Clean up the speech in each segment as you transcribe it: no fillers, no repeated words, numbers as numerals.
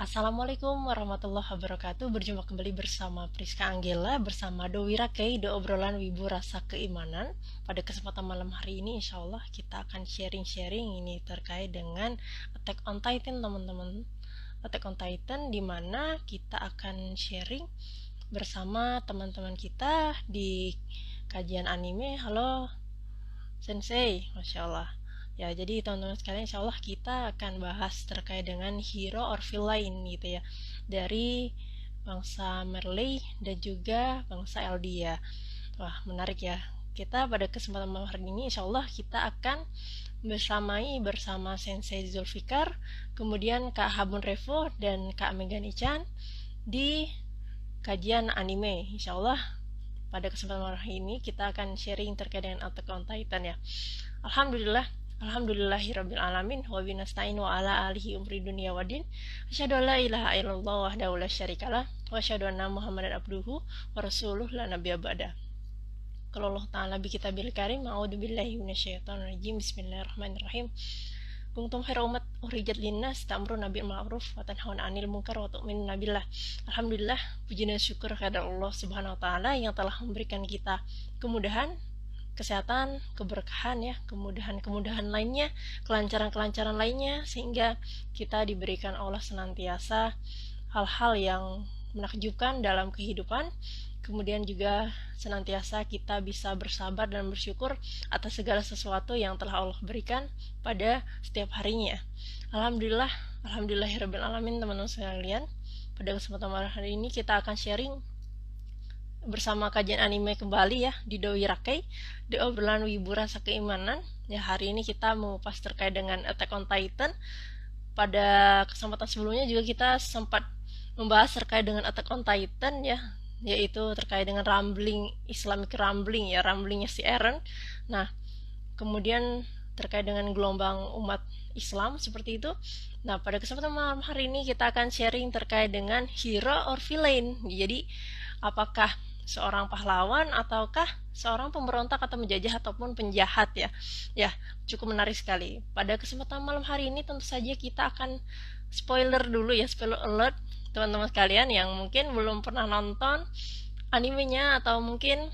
Assalamualaikum warahmatullahi wabarakatuh. Berjumpa kembali bersama Priska Anggela bersama Dowira Kei, do obrolan wibu rasa keimanan. Pada kesempatan malam hari ini insya Allah kita akan sharing-sharing ini terkait dengan Attack on Titan, teman-teman. Attack on Titan, dimana kita akan sharing bersama teman-teman kita di kajian anime. Halo Sensei, Masya Allah. Ya, jadi teman-teman sekalian, insya Allah kita akan bahas terkait dengan hero or villain gitu ya, dari bangsa Merley dan juga bangsa Eldia. Wah, menarik ya. Kita pada kesempatan malam hari ini, insya Allah kita akan bersama Sensei Zulfikar, kemudian Kak Habun Revo dan Kak Megani Chan di kajian anime. Insya Allah pada kesempatan malam hari ini kita akan sharing terkait dengan Attack on Titan ya. Alhamdulillahirabbil alamin wa binasta'in wa ala alihi umri dunya wadin. Asyhadu an la ilaha illallah wahdahu la syarikalah wa asyhadu anna Muhammadan abduhu wa rasuluh la nabiyya ba'da. Qala Allah ta'ala bi kitabil karim, a'udzu billahi minasyaitonir rajim. Bismillahirrahmanirrahim. Kuntum khairu ummat ukhrijat linnas ta'muruna bil ma'ruf wa tanhauna 'anil munkar wa tu'minuna billah. Alhamdulillah, puji dan syukur kepada Allah Subhanahu wa taala yang telah memberikan kita kemudahan, kesehatan, keberkahan ya, kemudahan-kemudahan lainnya, kelancaran-kelancaran lainnya, sehingga kita diberikan Allah senantiasa hal-hal yang menakjubkan dalam kehidupan. Kemudian juga senantiasa kita bisa bersabar dan bersyukur atas segala sesuatu yang telah Allah berikan pada setiap harinya. Alhamdulillahirabbil alamin, teman-teman sekalian. Pada kesempatan malam hari ini kita akan sharing bersama kajian anime kembali ya di Dowira Kei, di obrolan wibu rasa keimanan. Ya, hari ini kita mengupas terkait dengan Attack on Titan. Pada kesempatan sebelumnya juga kita sempat membahas terkait dengan Attack on Titan ya, yaitu terkait dengan Islamic rumbling ya, rumblingnya si Eren. Nah, kemudian terkait dengan gelombang umat Islam seperti itu. Nah, pada kesempatan malam hari ini kita akan sharing terkait dengan hero or villain. Jadi, apakah seorang pahlawan ataukah seorang pemberontak atau menjajah ataupun penjahat ya. Ya, cukup menarik sekali. Pada kesempatan malam hari ini tentu saja kita akan spoiler dulu ya, spoiler alert teman-teman sekalian yang mungkin belum pernah nonton animenya atau mungkin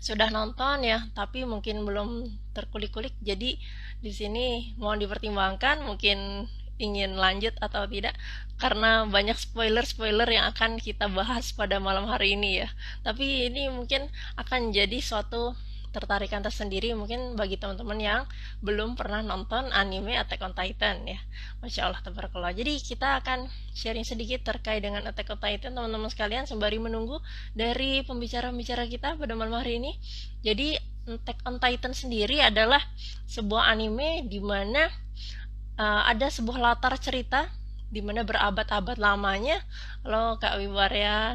sudah nonton ya, tapi mungkin belum terkulik-kulik. Jadi di sini mohon dipertimbangkan mungkin ingin lanjut atau tidak, karena banyak spoiler-spoiler yang akan kita bahas pada malam hari ini ya. Tapi ini mungkin akan jadi suatu tertarikan tersendiri mungkin bagi teman-teman yang belum pernah nonton anime Attack on Titan ya. Masya Allah, tabarakallah. Jadi kita akan sharing sedikit terkait dengan Attack on Titan teman-teman sekalian sembari menunggu dari pembicara-pembicara kita pada malam hari ini. Jadi Attack on Titan sendiri adalah sebuah anime di mana ada sebuah latar cerita di mana berabad-abad lamanya. Halo Kak Wibarya,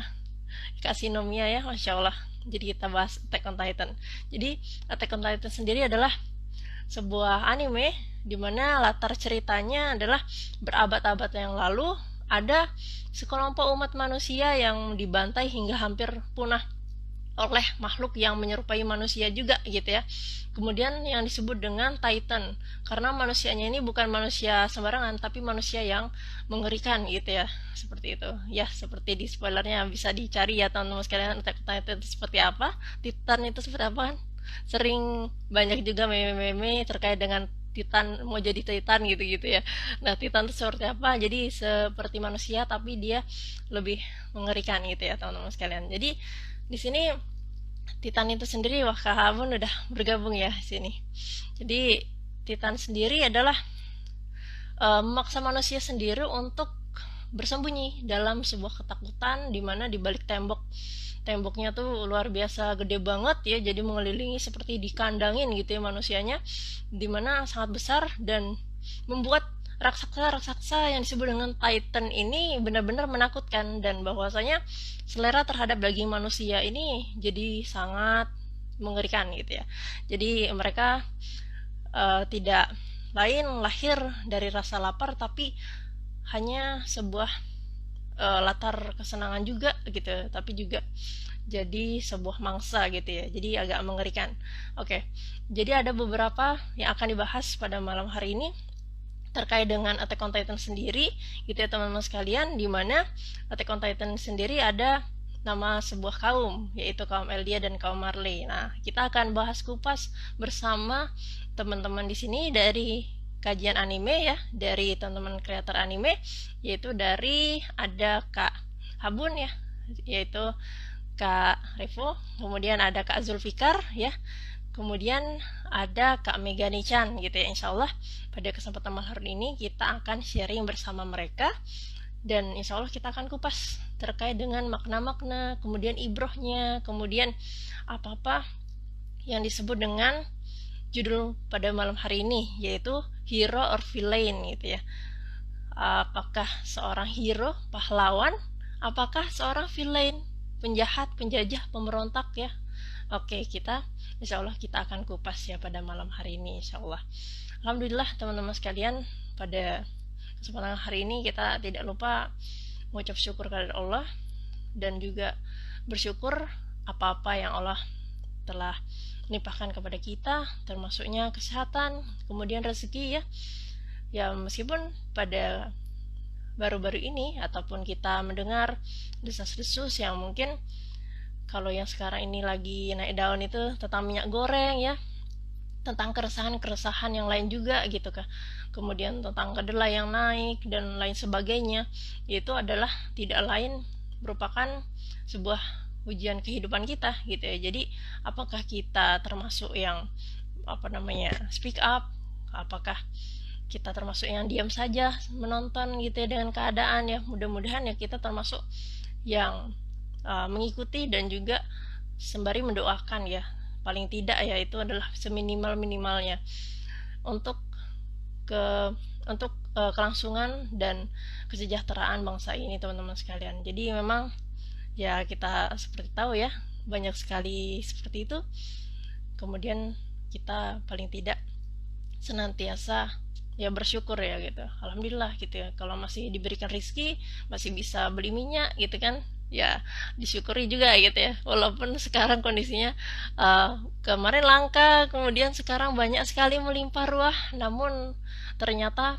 Kak Sinomia ya, Masya Allah. Jadi kita bahas Attack on Titan. Jadi Attack on Titan sendiri adalah sebuah anime di mana latar ceritanya adalah berabad-abad yang lalu ada sekelompok umat manusia yang dibantai hingga hampir punah oleh makhluk yang menyerupai manusia juga gitu ya. Kemudian yang disebut dengan Titan, karena manusianya ini bukan manusia sembarangan tapi manusia yang mengerikan gitu ya. Seperti itu. Ya, seperti di spoilernya bisa dicari ya teman-teman sekalian, Attack on Titan itu seperti apa, Titan itu seperti apa kan. Sering banyak juga meme-meme terkait dengan Titan, mau jadi Titan gitu-gitu ya. Nah, Titan itu seperti apa? Jadi seperti manusia tapi dia lebih mengerikan gitu ya teman-teman sekalian. Jadi di sini Titan itu sendiri, wah Kak Habun udah bergabung ya di sini. Jadi Titan sendiri adalah memaksa manusia sendiri untuk bersembunyi dalam sebuah ketakutan di mana di balik temboknya tuh luar biasa gede banget ya, jadi mengelilingi seperti dikandangin gitu ya manusianya, di mana sangat besar dan membuat raksasa-raksasa yang disebut dengan Titan ini benar-benar menakutkan, dan bahwasanya selera terhadap daging manusia ini jadi sangat mengerikan gitu ya. Jadi mereka tidak lain lahir dari rasa lapar, tapi hanya sebuah latar kesenangan juga gitu, tapi juga jadi sebuah mangsa gitu ya. Jadi agak mengerikan. Oke. Jadi ada beberapa yang akan dibahas pada malam hari ini terkait dengan Attack on Titan sendiri gitu ya teman-teman sekalian, di mana Attack on Titan sendiri ada nama sebuah kaum, yaitu kaum Eldia dan kaum Marley. Nah, kita akan bahas kupas bersama teman-teman di sini dari kajian anime ya, dari teman-teman kreator anime, yaitu dari ada Kak Habun ya, yaitu Kak Revo, kemudian ada Kak Zulfikar ya, kemudian ada Kak Megani Chan gitu ya. Insya Allah pada kesempatan malam hari ini kita akan sharing bersama mereka, dan insya Allah kita akan kupas terkait dengan makna-makna, kemudian ibrohnya, kemudian apa-apa yang disebut dengan judul pada malam hari ini, yaitu hero or villain gitu ya. Apakah seorang hero, pahlawan, apakah seorang villain, penjahat, penjajah, pemberontak ya. Oke, insya Allah kita akan kupas ya pada malam hari ini, insya Allah. Alhamdulillah teman-teman sekalian, pada kesempatan hari ini kita tidak lupa mengucap syukur kepada Allah, dan juga bersyukur apa-apa yang Allah telah limpahkan kepada kita, termasuknya kesehatan, kemudian rezeki ya. Ya meskipun pada baru-baru ini ataupun kita mendengar desas-desus yang mungkin kalau yang sekarang ini lagi naik daun itu tentang minyak goreng ya, tentang keresahan-keresahan yang lain juga gitu kan, kemudian tentang kedelai yang naik dan lain sebagainya, itu adalah tidak lain merupakan sebuah ujian kehidupan kita gitu ya. Jadi apakah kita termasuk yang speak up, apakah kita termasuk yang diam saja menonton gitu ya dengan keadaan ya. Mudah-mudahan ya kita termasuk yang mengikuti dan juga sembari mendoakan ya, paling tidak ya itu adalah seminimal-minimalnya untuk kelangsungan dan kesejahteraan bangsa ini teman-teman sekalian. Jadi memang ya kita seperti tahu ya, banyak sekali seperti itu. Kemudian kita paling tidak senantiasa ya bersyukur ya gitu. Alhamdulillah gitu ya, kalau masih diberikan rezeki, masih bisa beli minyak gitu kan, ya disyukuri juga gitu ya. Walaupun sekarang kondisinya kemarin langka, kemudian sekarang banyak sekali melimpah ruah, namun ternyata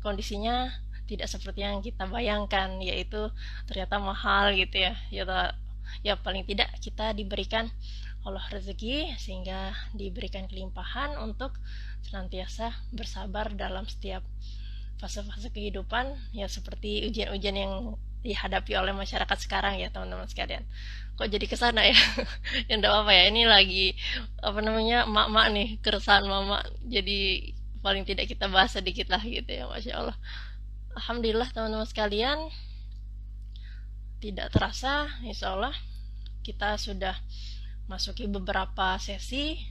kondisinya tidak seperti yang kita bayangkan, yaitu ternyata mahal gitu ya. Ya paling tidak kita diberikan Allah rezeki sehingga diberikan kelimpahan untuk senantiasa bersabar dalam setiap fase-fase kehidupan ya, seperti ujian-ujian yang dihadapi oleh masyarakat sekarang ya teman-teman sekalian. Kok jadi kesana ya? Ya enggak apa-apa ya, ini lagi mak-mak nih, keresahan mama, jadi paling tidak kita bahas sedikit lah gitu ya. Masya Allah, alhamdulillah teman-teman sekalian, tidak terasa insya Allah kita sudah masuki beberapa sesi,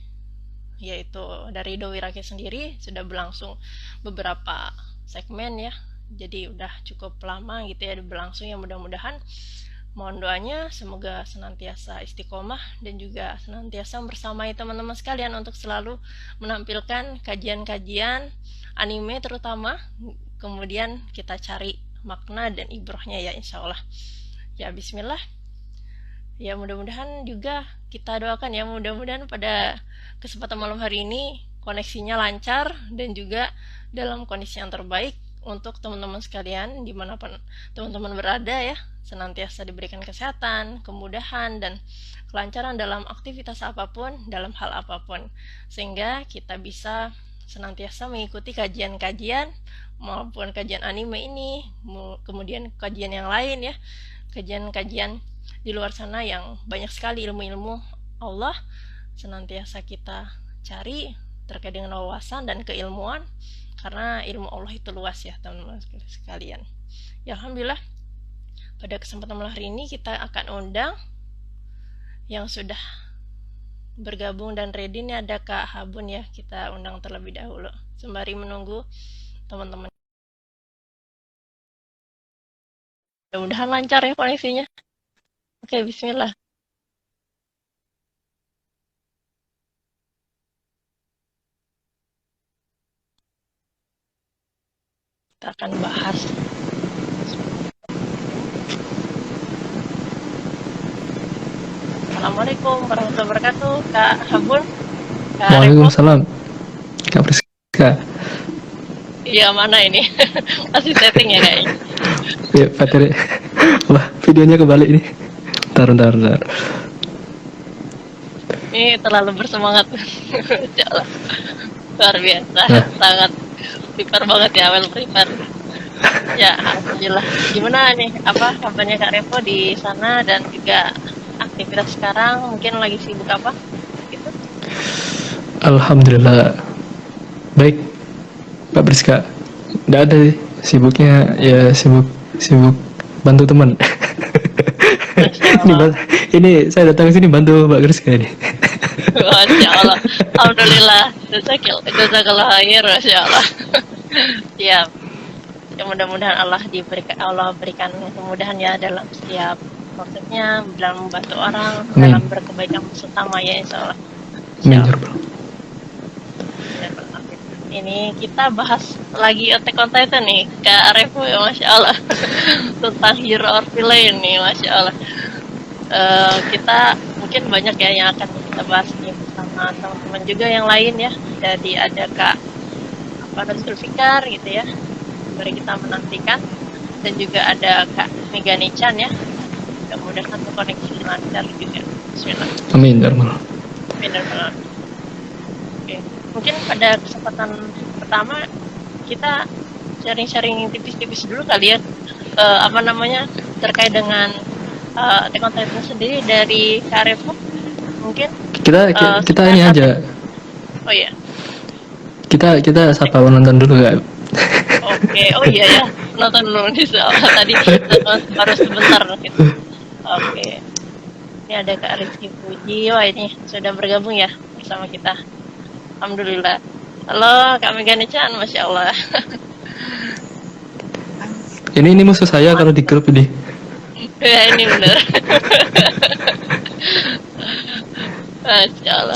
yaitu dari Doi Rakei sendiri sudah berlangsung beberapa segmen ya. Jadi udah cukup lama gitu ya berlangsung ya. Mudah-mudahan mohon doanya semoga senantiasa istiqomah dan juga senantiasa bersamai teman-teman sekalian untuk selalu menampilkan kajian-kajian anime terutama, kemudian kita cari makna dan ibrohnya ya insya Allah. Ya bismillah. Ya mudah-mudahan juga kita doakan ya, mudah-mudahan pada kesempatan malam hari ini koneksinya lancar dan juga dalam kondisi yang terbaik untuk teman-teman sekalian dimanapun teman-teman berada ya, senantiasa diberikan kesehatan, kemudahan, dan kelancaran dalam aktivitas apapun, dalam hal apapun, sehingga kita bisa senantiasa mengikuti kajian-kajian maupun kajian anime ini, kemudian kajian yang lain ya, kajian-kajian di luar sana yang banyak sekali ilmu-ilmu Allah senantiasa kita cari terkait dengan wawasan dan keilmuan, karena ilmu Allah itu luas ya teman-teman sekalian. Ya alhamdulillah pada kesempatan malam hari ini kita akan undang yang sudah bergabung dan ready. Ini ada Kak Habun ya, kita undang terlebih dahulu sembari menunggu teman-teman. Mudah-mudahan lancar ya koneksinya. Oke, bismillah. Kita akan bahas. Assalamualaikum warahmatullahi wabarakatuh, Kak Habun. Waalaikumsalam, Kak Priska. Iya, mana ini? Masih setting ya kayaknya. Ya, baterai. Wah, videonya kebalik nih. Bentar. Ini terlalu bersemangat. Jalan. Luar biasa. Nah, Sangat prepare banget ya, well prepare. Ya, alhamdulillah. Gimana nih? Apa kabarnya Kak Revo di sana dan juga aktivitas sekarang? Mungkin lagi sibuk apa? Gitu. alhamdulillah baik, Mbak Priska. Nggak ada sih, sibuknya ya sibuk bantu teman. Masya ini, Allah. ini saya datang ke sini bantu Mbak Priska ini. Masya Allah. Alhamdulillah. Jazakallah khair. Masya Allah. Ya, ya mudah-mudahan Allah berikan kemudahan ya dalam setiap maksudnya dalam membantu orang Amin. dalam berkebaikan sesama ya insya Allah. Amin, Insya ya Allah. Rabbal. Ini kita bahas lagi Attack on Titan nih Kak Revo ya Masya Allah. Tentang hero or villain nih Masya Allah. Kita mungkin banyak ya yang akan kita bahas nih bersama teman-teman juga yang lain ya. Jadi ada Kak Nurul Fikar gitu ya, mari kita menantikan, dan juga ada Kak Megani Chan ya, mudah-mudahan koneksi lancar juga. Bismillah. Amin, ya Rabbal. Benar-benar. Oke, mungkin pada kesempatan pertama kita sharing-sharing tipis-tipis dulu kali ya, apa namanya terkait dengan Attack on Titan sendiri dari Kak Revo mungkin. Kita ini aja. Oh iya. Kita sapa penonton dulu gak? Oke, oh iya ya, nonton dulu nih soalnya tadi baru sebentar gitu. Oke, ini ada Kak Rizky Puji, wah ini sudah bergabung ya bersama kita. Alhamdulillah. Halo Kak Megani Chan, Masya Allah. Ini musuh saya kalau di grup ini. Ya ini bener. Masya Allah.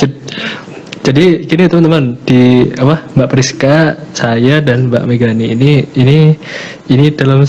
Jadi gini teman-teman, di Mbak Priska, saya dan Mbak Megani ini dalam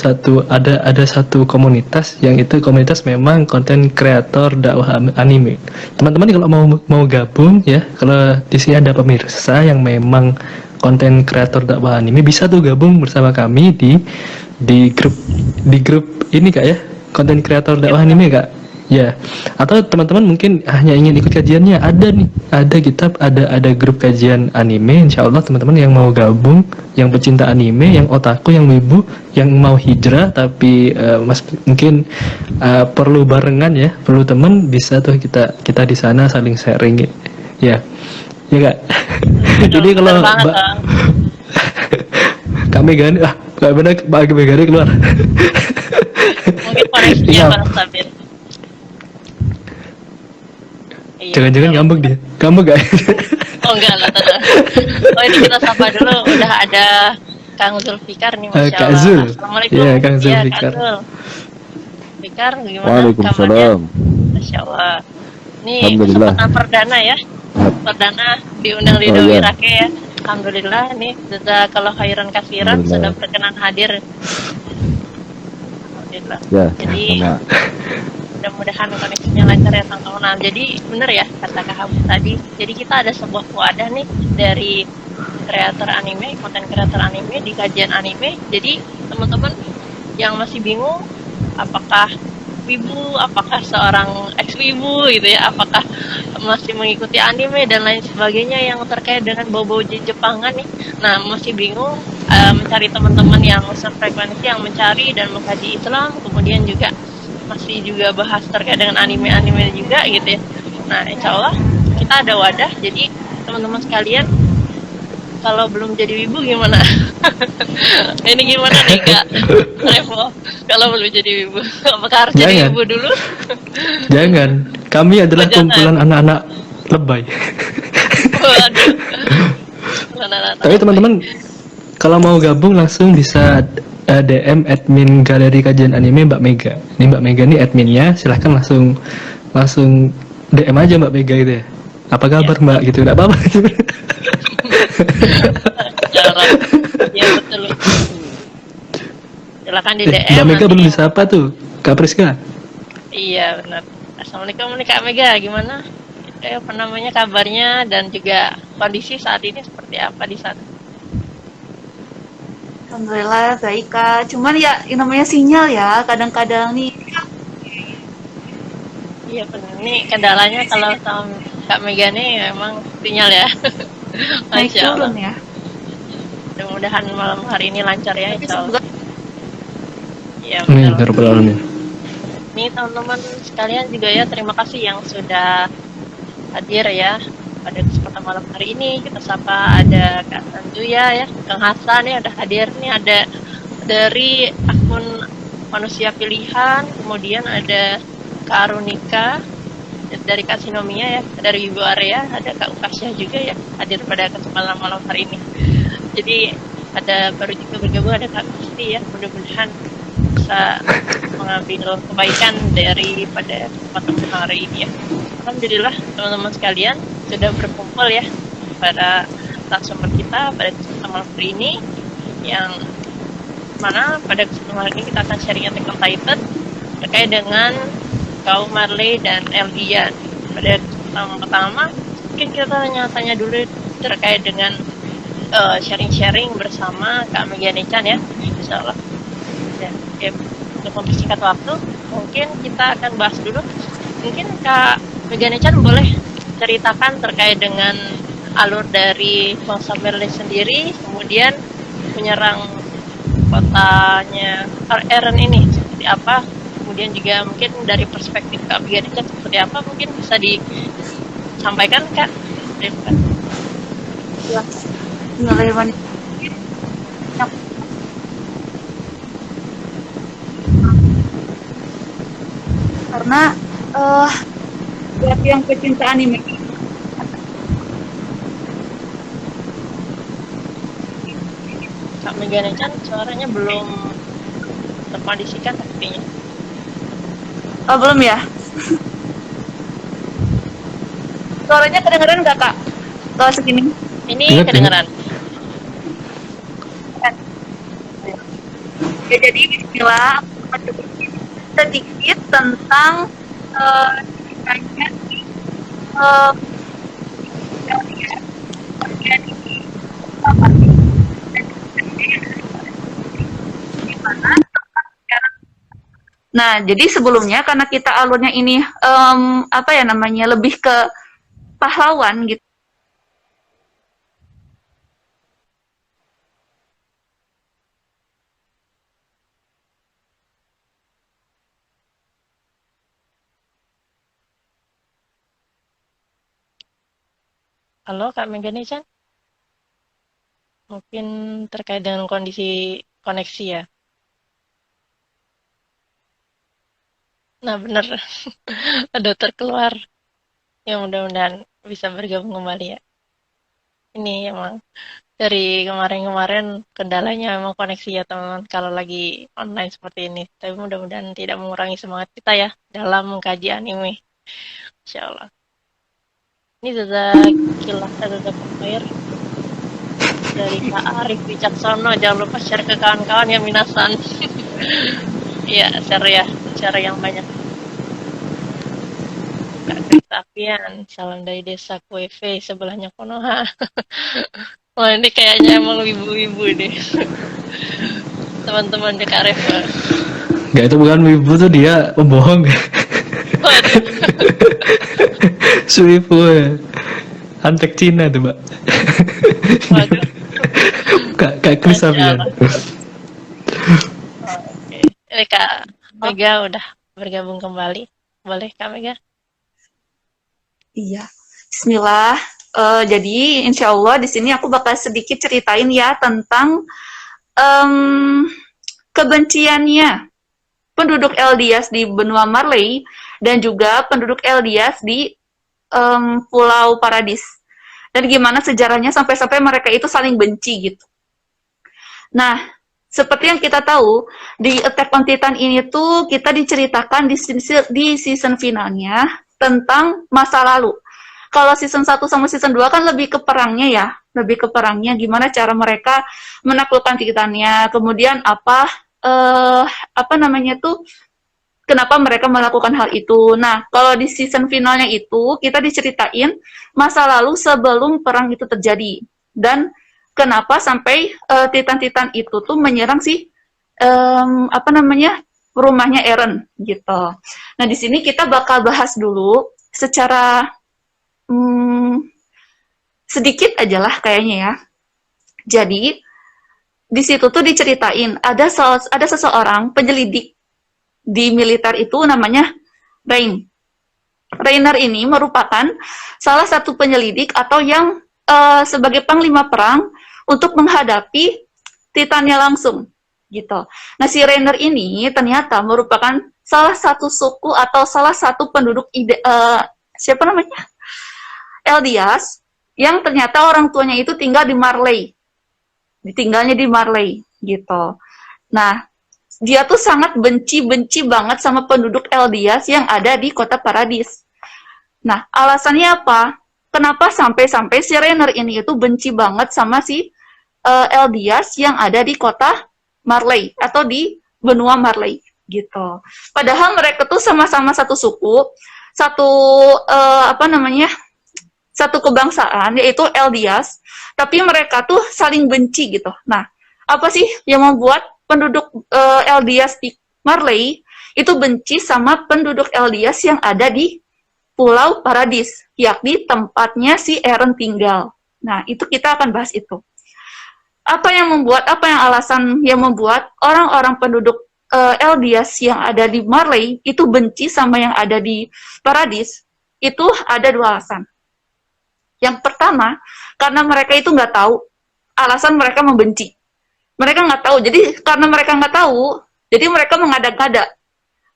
ada satu komunitas yang itu komunitas memang konten kreator dakwah anime. Teman-teman kalau mau gabung ya, kalau di sini ada pemirsa yang memang konten kreator dakwah anime, bisa tuh gabung bersama kami di grup ini Kak ya, konten kreator dakwah anime Kak. Ya, atau teman-teman mungkin hanya ingin ikut kajiannya, ada grup kajian anime. Insya Allah teman-teman yang mau gabung, yang pecinta anime, yang otaku, yang wibu, yang mau hijrah tapi mungkin perlu barengan ya, perlu teman, bisa tuh kita di sana saling sharing ya, ya Kak. Jadi kalau Mbak Kak Megani, Mbak Megani keluar. Mungkin koneksinya kurang stabil. Jangan-jangan ngambek dia. Ngambek gak? Oh enggak lah, tenang. Oh ini kita sapa dulu, udah ada Kang Zulfikar nih, Masya Kak Allah. Zul. Assalamualaikum. Iya, Kang Zulfikar. Iya, Kak Zul. Fikar, gimana Waalaikumsalam. Masya Allah. Ini Alhamdulillah. kesempatan perdana ya. Perdana diundang di Dewi Rake ya. Alhamdulillah nih, kalau khairan kasiran sudah berkenan hadir. Alhamdulillah. Ya, jadi sama. mudah-mudahan koneksinya lancar ya Kang Kaunam. Jadi bener ya kata Kak Habu tadi. Jadi kita ada sebuah wadah nih dari kreator anime, konten kreator anime di kajian anime. Jadi teman-teman yang masih bingung apakah wibu, apakah seorang ex-wibu gitu ya, apakah masih mengikuti anime dan lain sebagainya yang terkait dengan bau-bau Jepangan nih. Nah, masih bingung mencari teman-teman yang sefrekuensi yang mencari dan mengkaji Islam, kemudian juga masih juga bahas terkait dengan anime-anime juga gitu ya. Nah, insya Allah kita ada wadah, jadi teman-teman sekalian kalau belum jadi wibu gimana? Ini gimana nih Kak Revo? Kalau belum jadi wibu, apakah harus jadi wibu dulu? Jangan, kami adalah kumpulan anak-anak lebay. Waduh. Tapi teman-teman kalau mau gabung langsung bisa DM admin galeri kajian anime Mbak Mega. Ini Mbak Mega nih adminnya, silahkan langsung DM aja Mbak Mega gitu ya. Apa kabar ya, Mbak gitu, enggak apa-apa. Ya betul. Silakan di DM. Mbak Mega belum disapa tuh, Kak Priska. Iya benar. Assalamualaikum nih Kak Mega, gimana? Apa namanya kabarnya dan juga kondisi saat ini seperti apa di sana? Alhamdulillah baik Kak. Cuman ya yang namanya sinyal ya, kadang-kadang nih Iya benar. Ini kendalanya kalau sama Kak Mega nih memang sinyal ya. naik Masya Allah. turun ya. Mudah-mudahan malam hari ini lancar ya, Tapi insya Allah. semoga Iya Amin, benar. ya rabbal alamin. Nih teman-teman sekalian juga ya, terima kasih yang sudah hadir ya pada kesempatan malam hari ini. Kita sapa ada Kak Sanjuya ya, Kang Hasan ya udah hadir nih, ada dari akun manusia pilihan, kemudian ada Kak Arunika dari Kak Sinomia ya, dari Ibu Area, ada Kak Ukasya juga ya hadir pada kesempatan malam hari ini. Jadi ada baru juga bergabung ada Kak Kristi ya, mudah-mudahan bisa mengambil kebaikan daripada kesempatan hari ini ya. Alhamdulillah teman-teman sekalian sudah berkumpul ya pada narasumber kita pada kesempatan malam hari ini, yang mana pada kesempatan hari ini kita akan sharing Attack on Titan terkait dengan kaum Marley dan Eldian. Pada kesempatan pertama mungkin kita tanya-tanya dulu terkait dengan sharing-sharing bersama Kak Megiani Chan ya, insya Allah. Ya, oke. Untuk mempersingkat waktu, mungkin kita akan bahas dulu. Mungkin Kak Megiani Chan boleh ceritakan terkait dengan alur dari bangsa Merlin sendiri, kemudian menyerang kotanya Eren ini seperti apa, kemudian juga mungkin dari perspektif Kak Megiani Chan seperti apa, mungkin bisa disampaikan Kak. Terima kasih. ya, Bismillahirrahmanirrahim. Karena buat yang pecinta anime, Kak Megiani Chan suaranya belum terkondisikan sepertinya. oh belum ya? Suaranya kedengeran nggak Kak? Kalau segini. Ini Dengar, kedengeran. Ya jadi Bismillah, aku sedikit tentang ceritanya di eh, bagian ini. Nah, jadi sebelumnya karena kita alurnya ini apa ya namanya lebih ke pahlawan gitu. Halo Kak Megiani Chan, mungkin terkait dengan kondisi koneksi ya. Nah bener, ada terkeluar. Ya mudah-mudahan bisa bergabung kembali ya. Ini emang dari kemarin-kemarin kendalanya emang koneksi ya teman-teman kalau lagi online seperti ini. Tapi mudah-mudahan tidak mengurangi semangat kita ya dalam mengkaji anime. Insya Allah. Ini sudah kilas ada air dari Kak Arif Wicaksono. Jangan lupa share ke kawan-kawan ya minasan. Iya, share ya. Share yang banyak. Kak Kristapian, salam dari desa Kueve, sebelahnya Konoha. Wah ini kayaknya emang wibu-wibu deh. Teman-teman di Kak Arif. Nggak, itu bukan wibu, tuh dia pembohong. Waduh, Suifu ya. Antek Cina tuh, Mbak. waduh. Kak Chris Masya Abian. Allah. Oke. Ini Kak Mega udah bergabung kembali. Boleh Kak Mega? Iya. Bismillah. Jadi insya Allah di sini aku bakal sedikit ceritain ya tentang em, kebenciannya penduduk Eldias di benua Marley dan juga penduduk Eldias di Pulau Paradis. Dan gimana sejarahnya sampai-sampai mereka itu saling benci gitu. Nah, seperti yang kita tahu, di Attack on Titan ini tuh kita diceritakan di season finalnya tentang masa lalu. Kalau season 1 sama season 2 kan lebih ke perangnya ya, lebih ke perangnya gimana cara mereka menaklukkan Titannya, kemudian apa namanya tuh kenapa mereka melakukan hal itu. Nah, kalau di season finalnya itu kita diceritain masa lalu sebelum perang itu terjadi. Dan kenapa sampai Titan-Titan itu tuh menyerang si rumahnya Eren gitu. Nah di sini kita bakal bahas dulu secara sedikit aja lah kayaknya ya. Jadi di situ tuh diceritain ada seseorang penyelidik di militer itu namanya Rainer ini merupakan salah satu penyelidik atau yang sebagai panglima perang untuk menghadapi Titannya langsung gitu. Nah si Rainer ini ternyata merupakan salah satu suku atau salah satu penduduk siapa namanya Eldias yang ternyata orang tuanya itu tinggal di Marley, ditinggalnya di Marley gitu. Nah dia tuh sangat benci banget sama penduduk Eldias yang ada di kota Paradis. Nah, alasannya apa? Kenapa sampai si Rainer ini itu benci banget sama si Eldias yang ada di kota Marley atau di benua Marley gitu. Padahal mereka tuh sama-sama satu suku, satu kebangsaan yaitu Eldias, tapi mereka tuh saling benci gitu. Nah, apa sih yang membuat penduduk Eldias di Marley itu benci sama penduduk Eldias yang ada di Pulau Paradis, yakni tempatnya si Eren tinggal. Nah, itu kita akan bahas itu. Apa yang alasan yang membuat orang-orang penduduk Eldias yang ada di Marley itu benci sama yang ada di Paradis? Itu ada dua alasan. Yang pertama, karena mereka itu nggak tahu alasan mereka membenci. Mereka nggak tahu, jadi karena mereka nggak tahu, jadi mereka mengada-ngada.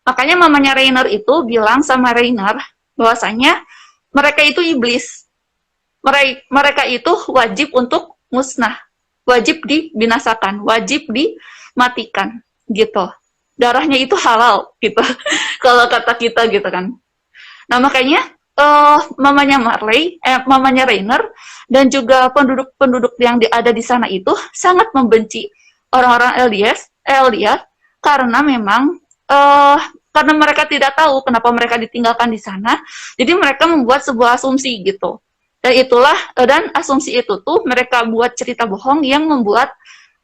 Makanya mamanya Rainer itu bilang sama Rainer bahwasanya mereka itu iblis. Mereka itu wajib untuk musnah, wajib dibinasakan, wajib dimatikan, gitu. Darahnya itu halal, gitu. Kalau kata kita gitu kan. Nah makanya mamanya Rainer dan juga penduduk-penduduk yang ada di sana itu sangat membenci orang-orang Eldias karena memang karena mereka tidak tahu kenapa mereka ditinggalkan di sana, jadi mereka membuat sebuah asumsi gitu. Dan asumsi itu tuh mereka buat cerita bohong yang membuat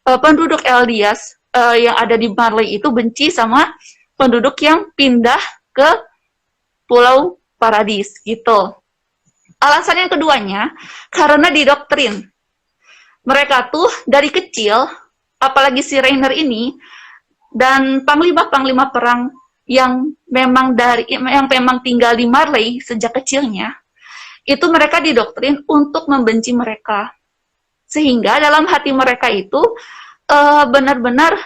penduduk Eldias yang ada di Marley itu benci sama penduduk yang pindah ke Pulau Paradis gitu. Alasan yang keduanya karena didoktrin. Mereka tuh dari kecil, apalagi si Rainer ini dan panglima-panglima perang yang memang tinggal di Marley sejak kecilnya, itu mereka didoktrin untuk membenci mereka. Sehingga dalam hati mereka itu benar-benar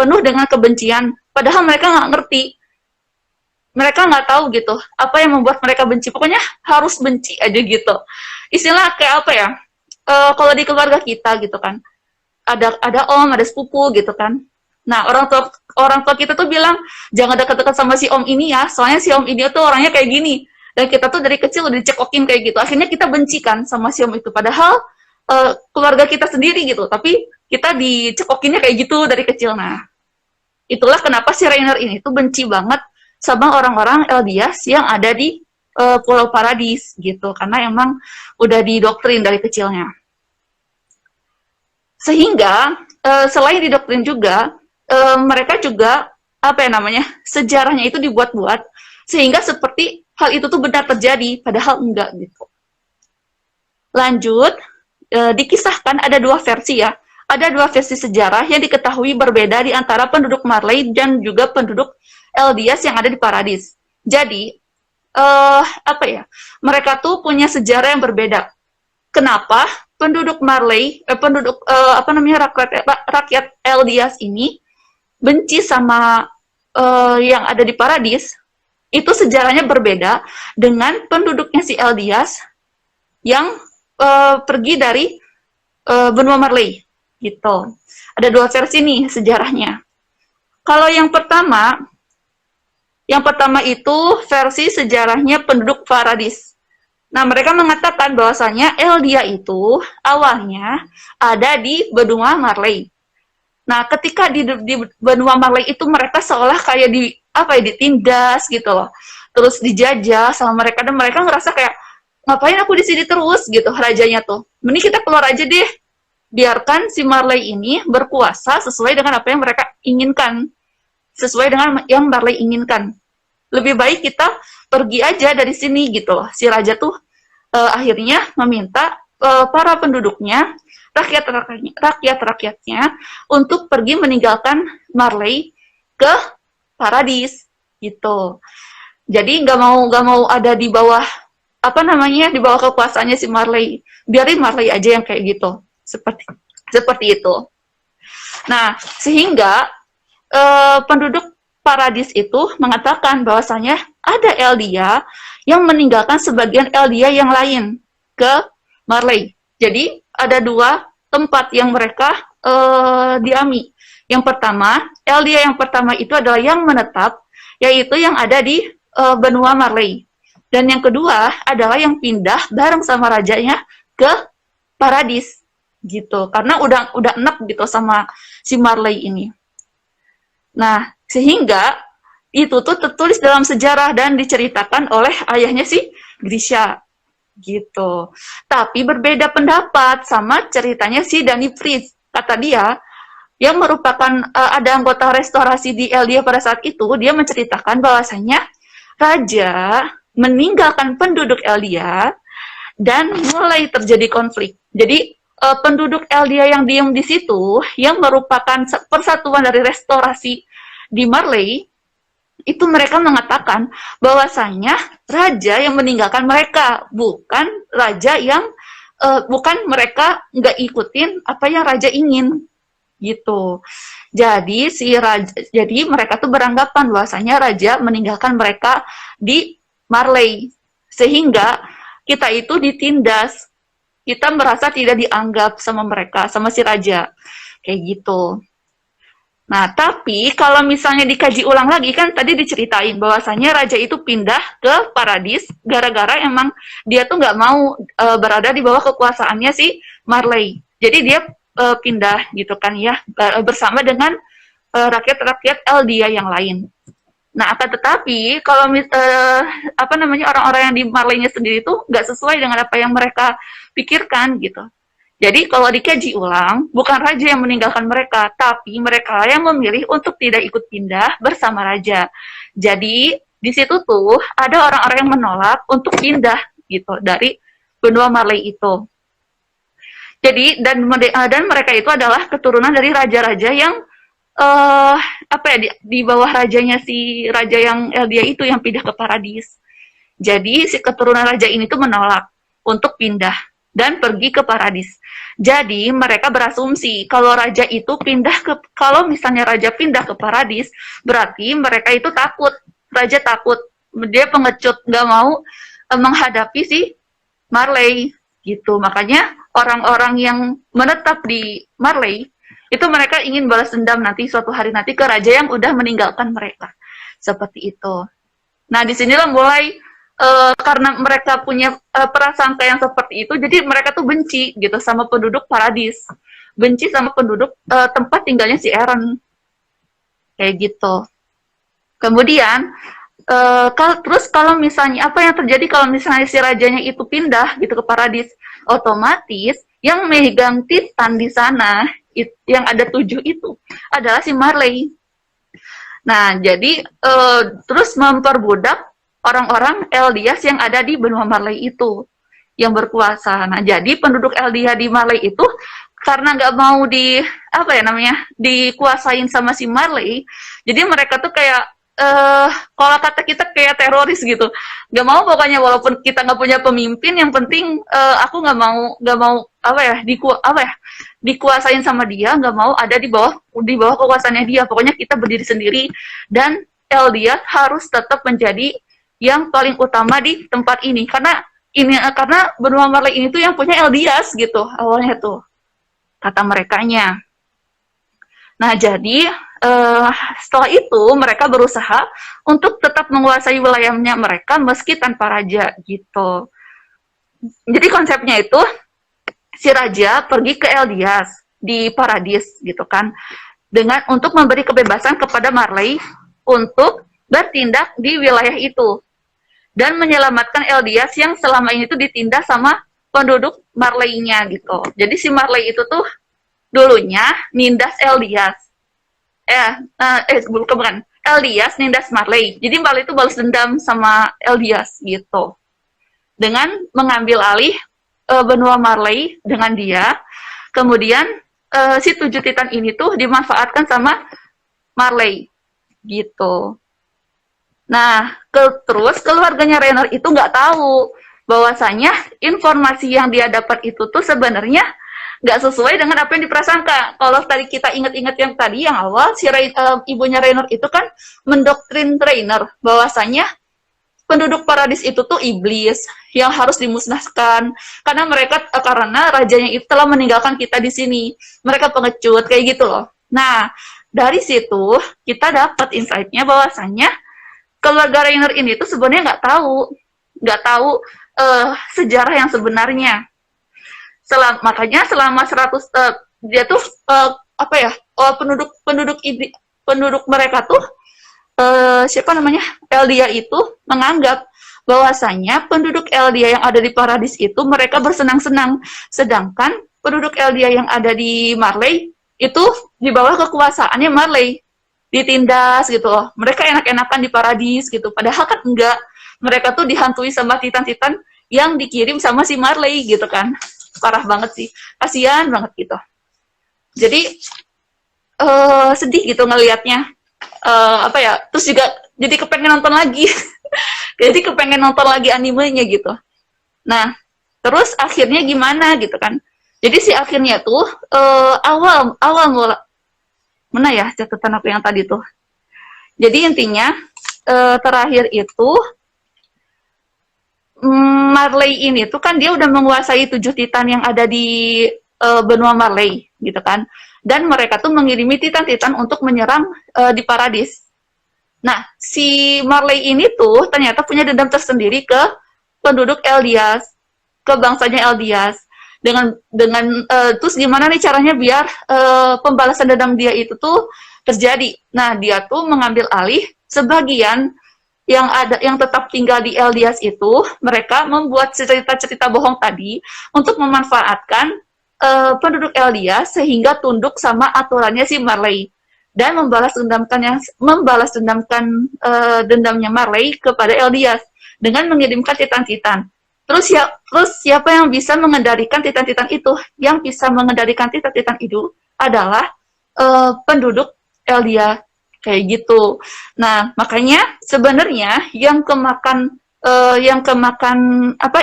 penuh dengan kebencian. Padahal mereka nggak ngerti. Mereka nggak tahu gitu apa yang membuat mereka benci, pokoknya harus benci aja gitu. Istilah kayak apa ya, kalau di keluarga kita gitu kan, ada om, ada sepupu gitu kan. Nah orang tua kita tuh bilang jangan dekat-dekat sama si om ini ya, soalnya si om ini tuh orangnya kayak gini. Dan kita tuh dari kecil udah dicekokin kayak gitu, akhirnya kita benci kan sama si om itu, padahal keluarga kita sendiri gitu, tapi kita dicekokinnya kayak gitu dari kecil. Nah itulah kenapa si Rainer ini tuh benci banget sama orang-orang Eldias yang ada di Pulau Paradis gitu, karena emang udah didoktrin dari kecilnya. Sehingga selain didoktrin juga mereka juga sejarahnya itu dibuat-buat sehingga seperti hal itu tuh benar terjadi, padahal enggak gitu. Lanjut, dikisahkan ada dua versi ya. Ada dua versi sejarah yang diketahui berbeda di antara penduduk Marley dan juga penduduk Eldias yang ada di Paradis. Jadi, mereka tuh punya sejarah yang berbeda. Kenapa penduduk Marley, rakyat Eldias ini benci sama yang ada di Paradis? Itu sejarahnya berbeda dengan penduduknya si Eldias yang pergi dari benua Marley. Gitu. Ada dua versi nih sejarahnya. Kalau yang pertama itu versi sejarahnya penduduk Paradis. Nah, mereka mengatakan bahwasanya Eldia itu awalnya ada di benua Marley. Nah, ketika di benua Marley itu mereka seolah kayak ditindas gitu loh. Terus dijajah sama mereka dan mereka ngerasa kayak ngapain aku di sini terus gitu, rajanya tuh. Mending kita keluar aja deh. Biarkan si Marley ini berkuasa sesuai dengan apa yang mereka inginkan. Sesuai dengan yang Marley inginkan. Lebih baik kita pergi aja dari sini gitu loh. Si raja tuh akhirnya meminta para penduduknya, rakyat-rakyatnya untuk pergi meninggalkan Marley ke paradis gitu. Jadi nggak mau ada di bawah di bawah kekuasaannya si Marley. Biarin Marley aja yang kayak gitu. Seperti itu. Nah, sehingga penduduk paradis itu mengatakan bahwasanya ada Eldia yang meninggalkan sebagian Eldia yang lain ke Marley. Jadi ada dua tempat yang mereka diami. Yang pertama, Eldia yang pertama itu adalah yang menetap, yaitu yang ada di benua Marley. Dan yang kedua adalah yang pindah bareng sama rajanya ke paradis gitu. Karena udah enak gitu sama si Marley ini. Nah, sehingga itu tuh tertulis dalam sejarah dan diceritakan oleh ayahnya si Grisha gitu. Tapi berbeda pendapat sama ceritanya si Danny Priest. Kata dia, yang merupakan ada anggota restorasi di Eldia pada saat itu, dia menceritakan bahwasanya raja meninggalkan penduduk Eldia dan mulai terjadi konflik. Jadi penduduk Eldia yang diem di situ, yang merupakan persatuan dari restorasi di Marley, itu mereka mengatakan bahwasanya raja yang meninggalkan mereka, bukan raja yang bukan mereka nggak ikutin apa yang raja ingin gitu. Jadi jadi mereka tuh beranggapan bahwasanya raja meninggalkan mereka di Marley, sehingga kita itu ditindas. Kita merasa tidak dianggap sama mereka, sama si raja. Kayak gitu. Nah, tapi kalau misalnya dikaji ulang lagi, kan tadi diceritain bahwasanya raja itu pindah ke paradis gara-gara emang dia tuh nggak mau berada di bawah kekuasaannya si Marley. Jadi dia pindah gitu kan ya, bersama dengan rakyat-rakyat Eldia yang lain. Nah, akan tetapi kalau orang-orang yang di Marley-nya sendiri itu nggak sesuai dengan apa yang mereka pikirkan gitu. Jadi kalau dikaji ulang, bukan raja yang meninggalkan mereka, tapi mereka yang memilih untuk tidak ikut pindah bersama raja. Jadi di situ tuh ada orang-orang yang menolak untuk pindah gitu dari benua Marley itu. Jadi dan mereka itu adalah keturunan dari raja-raja yang di bawah rajanya si raja yang Eldia itu yang pindah ke paradis. Jadi si keturunan raja ini tuh menolak untuk pindah dan pergi ke paradis. Jadi mereka berasumsi kalau kalau misalnya raja pindah ke paradis, berarti mereka itu takut. Raja takut, dia pengecut, nggak mau menghadapi si Marley gitu. Makanya orang-orang yang menetap di Marley itu mereka ingin balas dendam nanti suatu hari nanti ke raja yang udah meninggalkan mereka. Seperti itu. Nah, disinilah mulai karena mereka punya prasangka yang seperti itu, jadi mereka tuh benci gitu sama penduduk paradis. Benci sama penduduk tempat tinggalnya si Eren. Kayak gitu. Kemudian, terus kalau misalnya, apa yang terjadi kalau misalnya si rajanya itu pindah gitu ke paradis, otomatis yang megang Titan di sana, yang ada 7 itu, adalah si Marley. Nah, jadi terus memperbudak orang-orang Eldias yang ada di benua Marley itu, yang berkuasa. Nah, jadi penduduk Eldia di Marley itu, karena nggak mau dikuasain sama si Marley, jadi mereka tuh kayak, kalau kata kita kayak teroris gitu, nggak mau pokoknya walaupun kita nggak punya pemimpin, yang penting aku nggak mau dikuasain sama dia, nggak mau ada di bawah kekuasaannya dia, pokoknya kita berdiri sendiri dan Eldia harus tetap menjadi yang paling utama di tempat ini, karena benua Marley ini tuh yang punya Eldias gitu awalnya tuh kata merekanya. Nah, jadi setelah itu mereka berusaha untuk tetap menguasai wilayahnya mereka meski tanpa raja gitu. Jadi konsepnya itu si raja pergi ke Eldias di paradis gitu kan, untuk memberi kebebasan kepada Marley untuk bertindak di wilayah itu. dan menyelamatkan Eldias yang selama ini tuh ditindas sama penduduk Marley-nya gitu. Jadi si Marley itu tuh dulunya nindas Eldias. Bukan. Eldias nindas Marley. Jadi Marley itu balas dendam sama Eldias gitu. Dengan mengambil alih benua Marley dengan dia. Kemudian si 7 Titan ini tuh dimanfaatkan sama Marley gitu. Nah, terus keluarganya Raynor itu nggak tahu bahwasanya informasi yang dia dapat itu tuh sebenarnya nggak sesuai dengan apa yang diprasangka. Kalau tadi kita ingat-ingat yang tadi yang awal, si ibunya Raynor itu kan mendoktrin Raynor bahwasanya penduduk paradis itu tuh iblis yang harus dimusnahkan karena rajanya itu telah meninggalkan kita di sini. Mereka pengecut kayak gitu loh. Nah, dari situ kita dapat insight-nya bahwasanya keluarga Raynor ini tuh sebenarnya nggak tahu sejarah yang sebenarnya. Makanya selama 100 dia tuh penduduk mereka tuh Eldia itu menganggap bahwasanya penduduk Eldia yang ada di paradis itu mereka bersenang-senang, sedangkan penduduk Eldia yang ada di Marley itu di bawah kekuasaannya Marley, ditindas gitu loh. Mereka enak-enakan di paradis gitu, padahal kan enggak. Mereka tuh dihantui sama titan-titan yang dikirim sama si Marley gitu kan. Parah banget sih, kasihan banget gitu. Jadi sedih gitu ngelihatnya. Terus juga jadi kepengen nonton lagi. Jadi kepengen nonton lagi animenya gitu. Nah, terus akhirnya gimana gitu kan. Jadi si akhirnya tuh awal mula mana ya catatan aku yang tadi tuh. Jadi intinya terakhir itu Marley ini tuh kan dia udah menguasai 7 Titan yang ada di benua Marley gitu kan. Dan mereka tuh mengirimi Titan-Titan untuk menyerang di Paradis. Nah, si Marley ini tuh ternyata punya dendam tersendiri ke penduduk Eldias, ke bangsanya Eldias. Terus gimana nih caranya biar pembalasan dendam dia itu tuh terjadi. Nah, dia tuh mengambil alih sebagian yang tetap tinggal di Eldias itu, mereka membuat cerita-cerita bohong tadi untuk memanfaatkan penduduk Eldias sehingga tunduk sama aturannya si Marley dan membalas dendamnya Marley kepada Eldias dengan mengirimkan titan-titan. Terus siapa yang bisa mengendalikan titan-titan itu? Yang bisa mengendalikan titan-titan itu adalah penduduk Eldia kayak gitu. Nah, makanya sebenarnya yang kemakan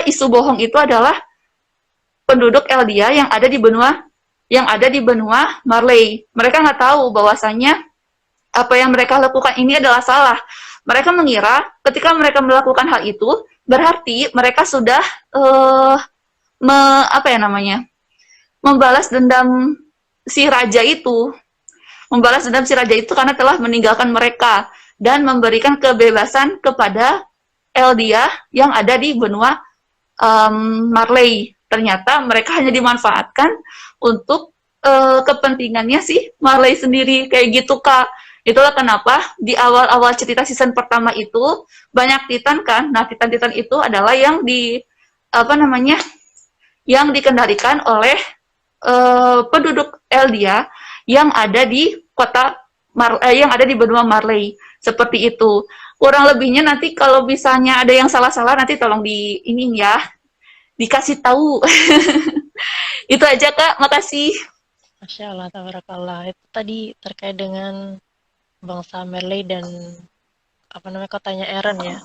isu bohong itu adalah penduduk Eldia yang ada di benua Marley. Mereka nggak tahu bahwasanya apa yang mereka lakukan ini adalah salah. Mereka mengira ketika mereka melakukan hal itu berarti mereka sudah membalas dendam si raja itu. Membalas dendam si raja itu karena telah meninggalkan mereka dan memberikan kebebasan kepada Eldia yang ada di benua Marley. Ternyata mereka hanya dimanfaatkan untuk kepentingannya si Marley sendiri kayak gitu Kak. Itulah kenapa di awal-awal cerita season pertama itu banyak titan kan. Nah, titan-titan itu adalah yang yang dikendalikan oleh penduduk Eldia yang ada di yang ada di benua Marley. Seperti itu. Kurang lebihnya nanti kalau misalnya ada yang salah-salah nanti tolong dikasih tahu. Itu aja Kak, makasih. Masya Allah, tabarakallah. Itu tadi terkait dengan bangsa Marley dan kotanya Eren ya,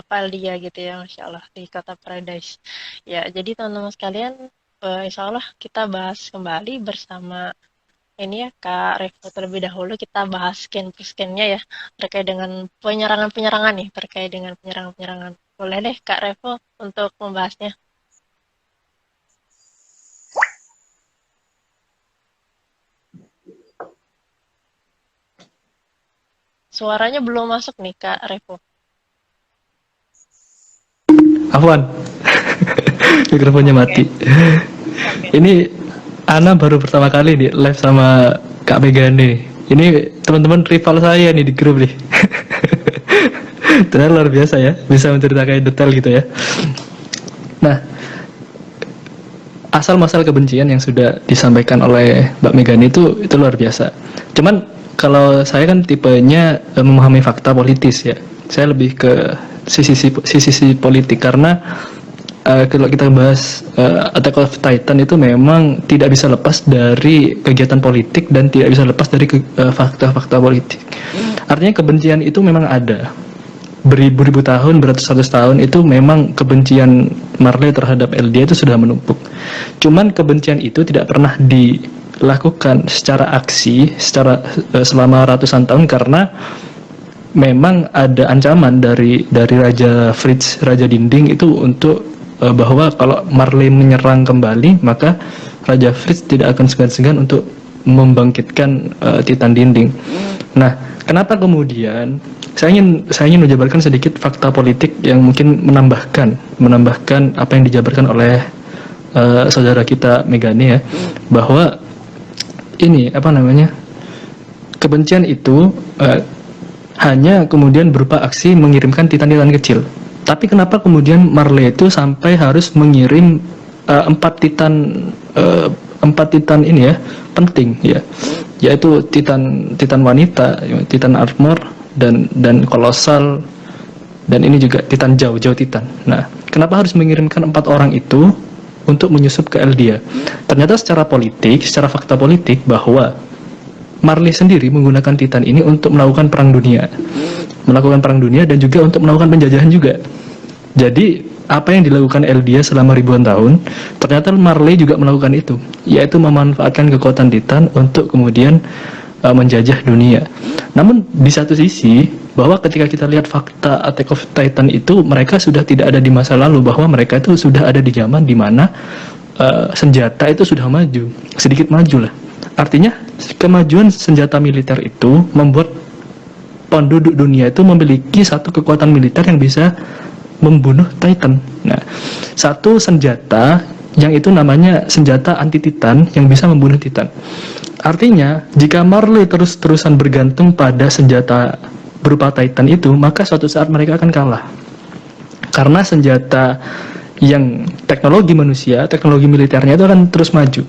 Eldia gitu ya, Masya Allah, di kota Paradise. Ya, jadi teman-teman sekalian, insya Allah kita bahas kembali bersama ini ya Kak Revo. Terlebih dahulu kita bahas scan per scan-nya ya, terkait dengan penyerangan nih, terkait dengan penyerangan. Boleh deh Kak Revo untuk membahasnya. Suaranya belum masuk nih Kak Revo. Afwan. Mikrofonnya mati. Okay. Ini Ana baru pertama kali nih live sama Kak Megane. Ini teman-teman rival saya nih di grup nih. Ternyata luar biasa ya, bisa menceritakan detail gitu ya. Nah, asal-masal kebencian yang sudah disampaikan oleh Mbak Megani itu luar biasa. Cuman kalau saya kan tipenya memahami fakta politis ya. Saya lebih ke sisi politik karena kalau kita bahas Attack of Titan itu memang tidak bisa lepas dari kegiatan politik dan tidak bisa lepas dari fakta-fakta politik. Artinya kebencian itu memang ada. Beribu-ribu tahun, beratus-ratus tahun itu memang kebencian Marley terhadap LDA itu sudah menumpuk. Cuman kebencian itu tidak pernah dilakukan secara aksi selama ratusan tahun karena memang ada ancaman dari Raja Fritz, Raja Dinding itu untuk bahwa kalau Marley menyerang kembali maka Raja Fritz tidak akan segan-segan untuk membangkitkan Titan Dinding. Nah, kenapa kemudian saya ingin menjabarkan sedikit fakta politik yang mungkin menambahkan apa yang dijabarkan oleh saudara kita Megani ya, bahwa ini kebencian itu hanya kemudian berupa aksi mengirimkan titan-titan kecil. Tapi kenapa kemudian Marley itu sampai harus mengirim 4 titan ini ya penting ya, yaitu titan wanita, titan armor dan kolosal, dan ini juga titan jauh titan. Nah, kenapa harus mengirimkan 4 orang itu untuk menyusup ke Eldia? Ternyata secara fakta politik bahwa Marley sendiri menggunakan titan ini untuk melakukan perang dunia dan juga untuk melakukan penjajahan juga. Jadi apa yang dilakukan Eldia selama ribuan tahun, ternyata Marley juga melakukan itu, yaitu memanfaatkan kekuatan titan untuk kemudian menjajah dunia. Namun di satu sisi, bahwa ketika kita lihat fakta Attack of Titan itu, mereka sudah tidak ada di masa lalu, bahwa mereka itu sudah ada di zaman di mana senjata itu sudah maju, sedikit maju lah. Artinya kemajuan senjata militer itu membuat penduduk dunia itu memiliki satu kekuatan militer yang bisa membunuh Titan. Nah, satu senjata yang itu namanya senjata anti Titan yang bisa membunuh Titan. Artinya, jika Marley terus-terusan bergantung pada senjata berupa Titan itu, maka suatu saat mereka akan kalah. Karena senjata yang teknologi manusia, teknologi militernya itu akan terus maju.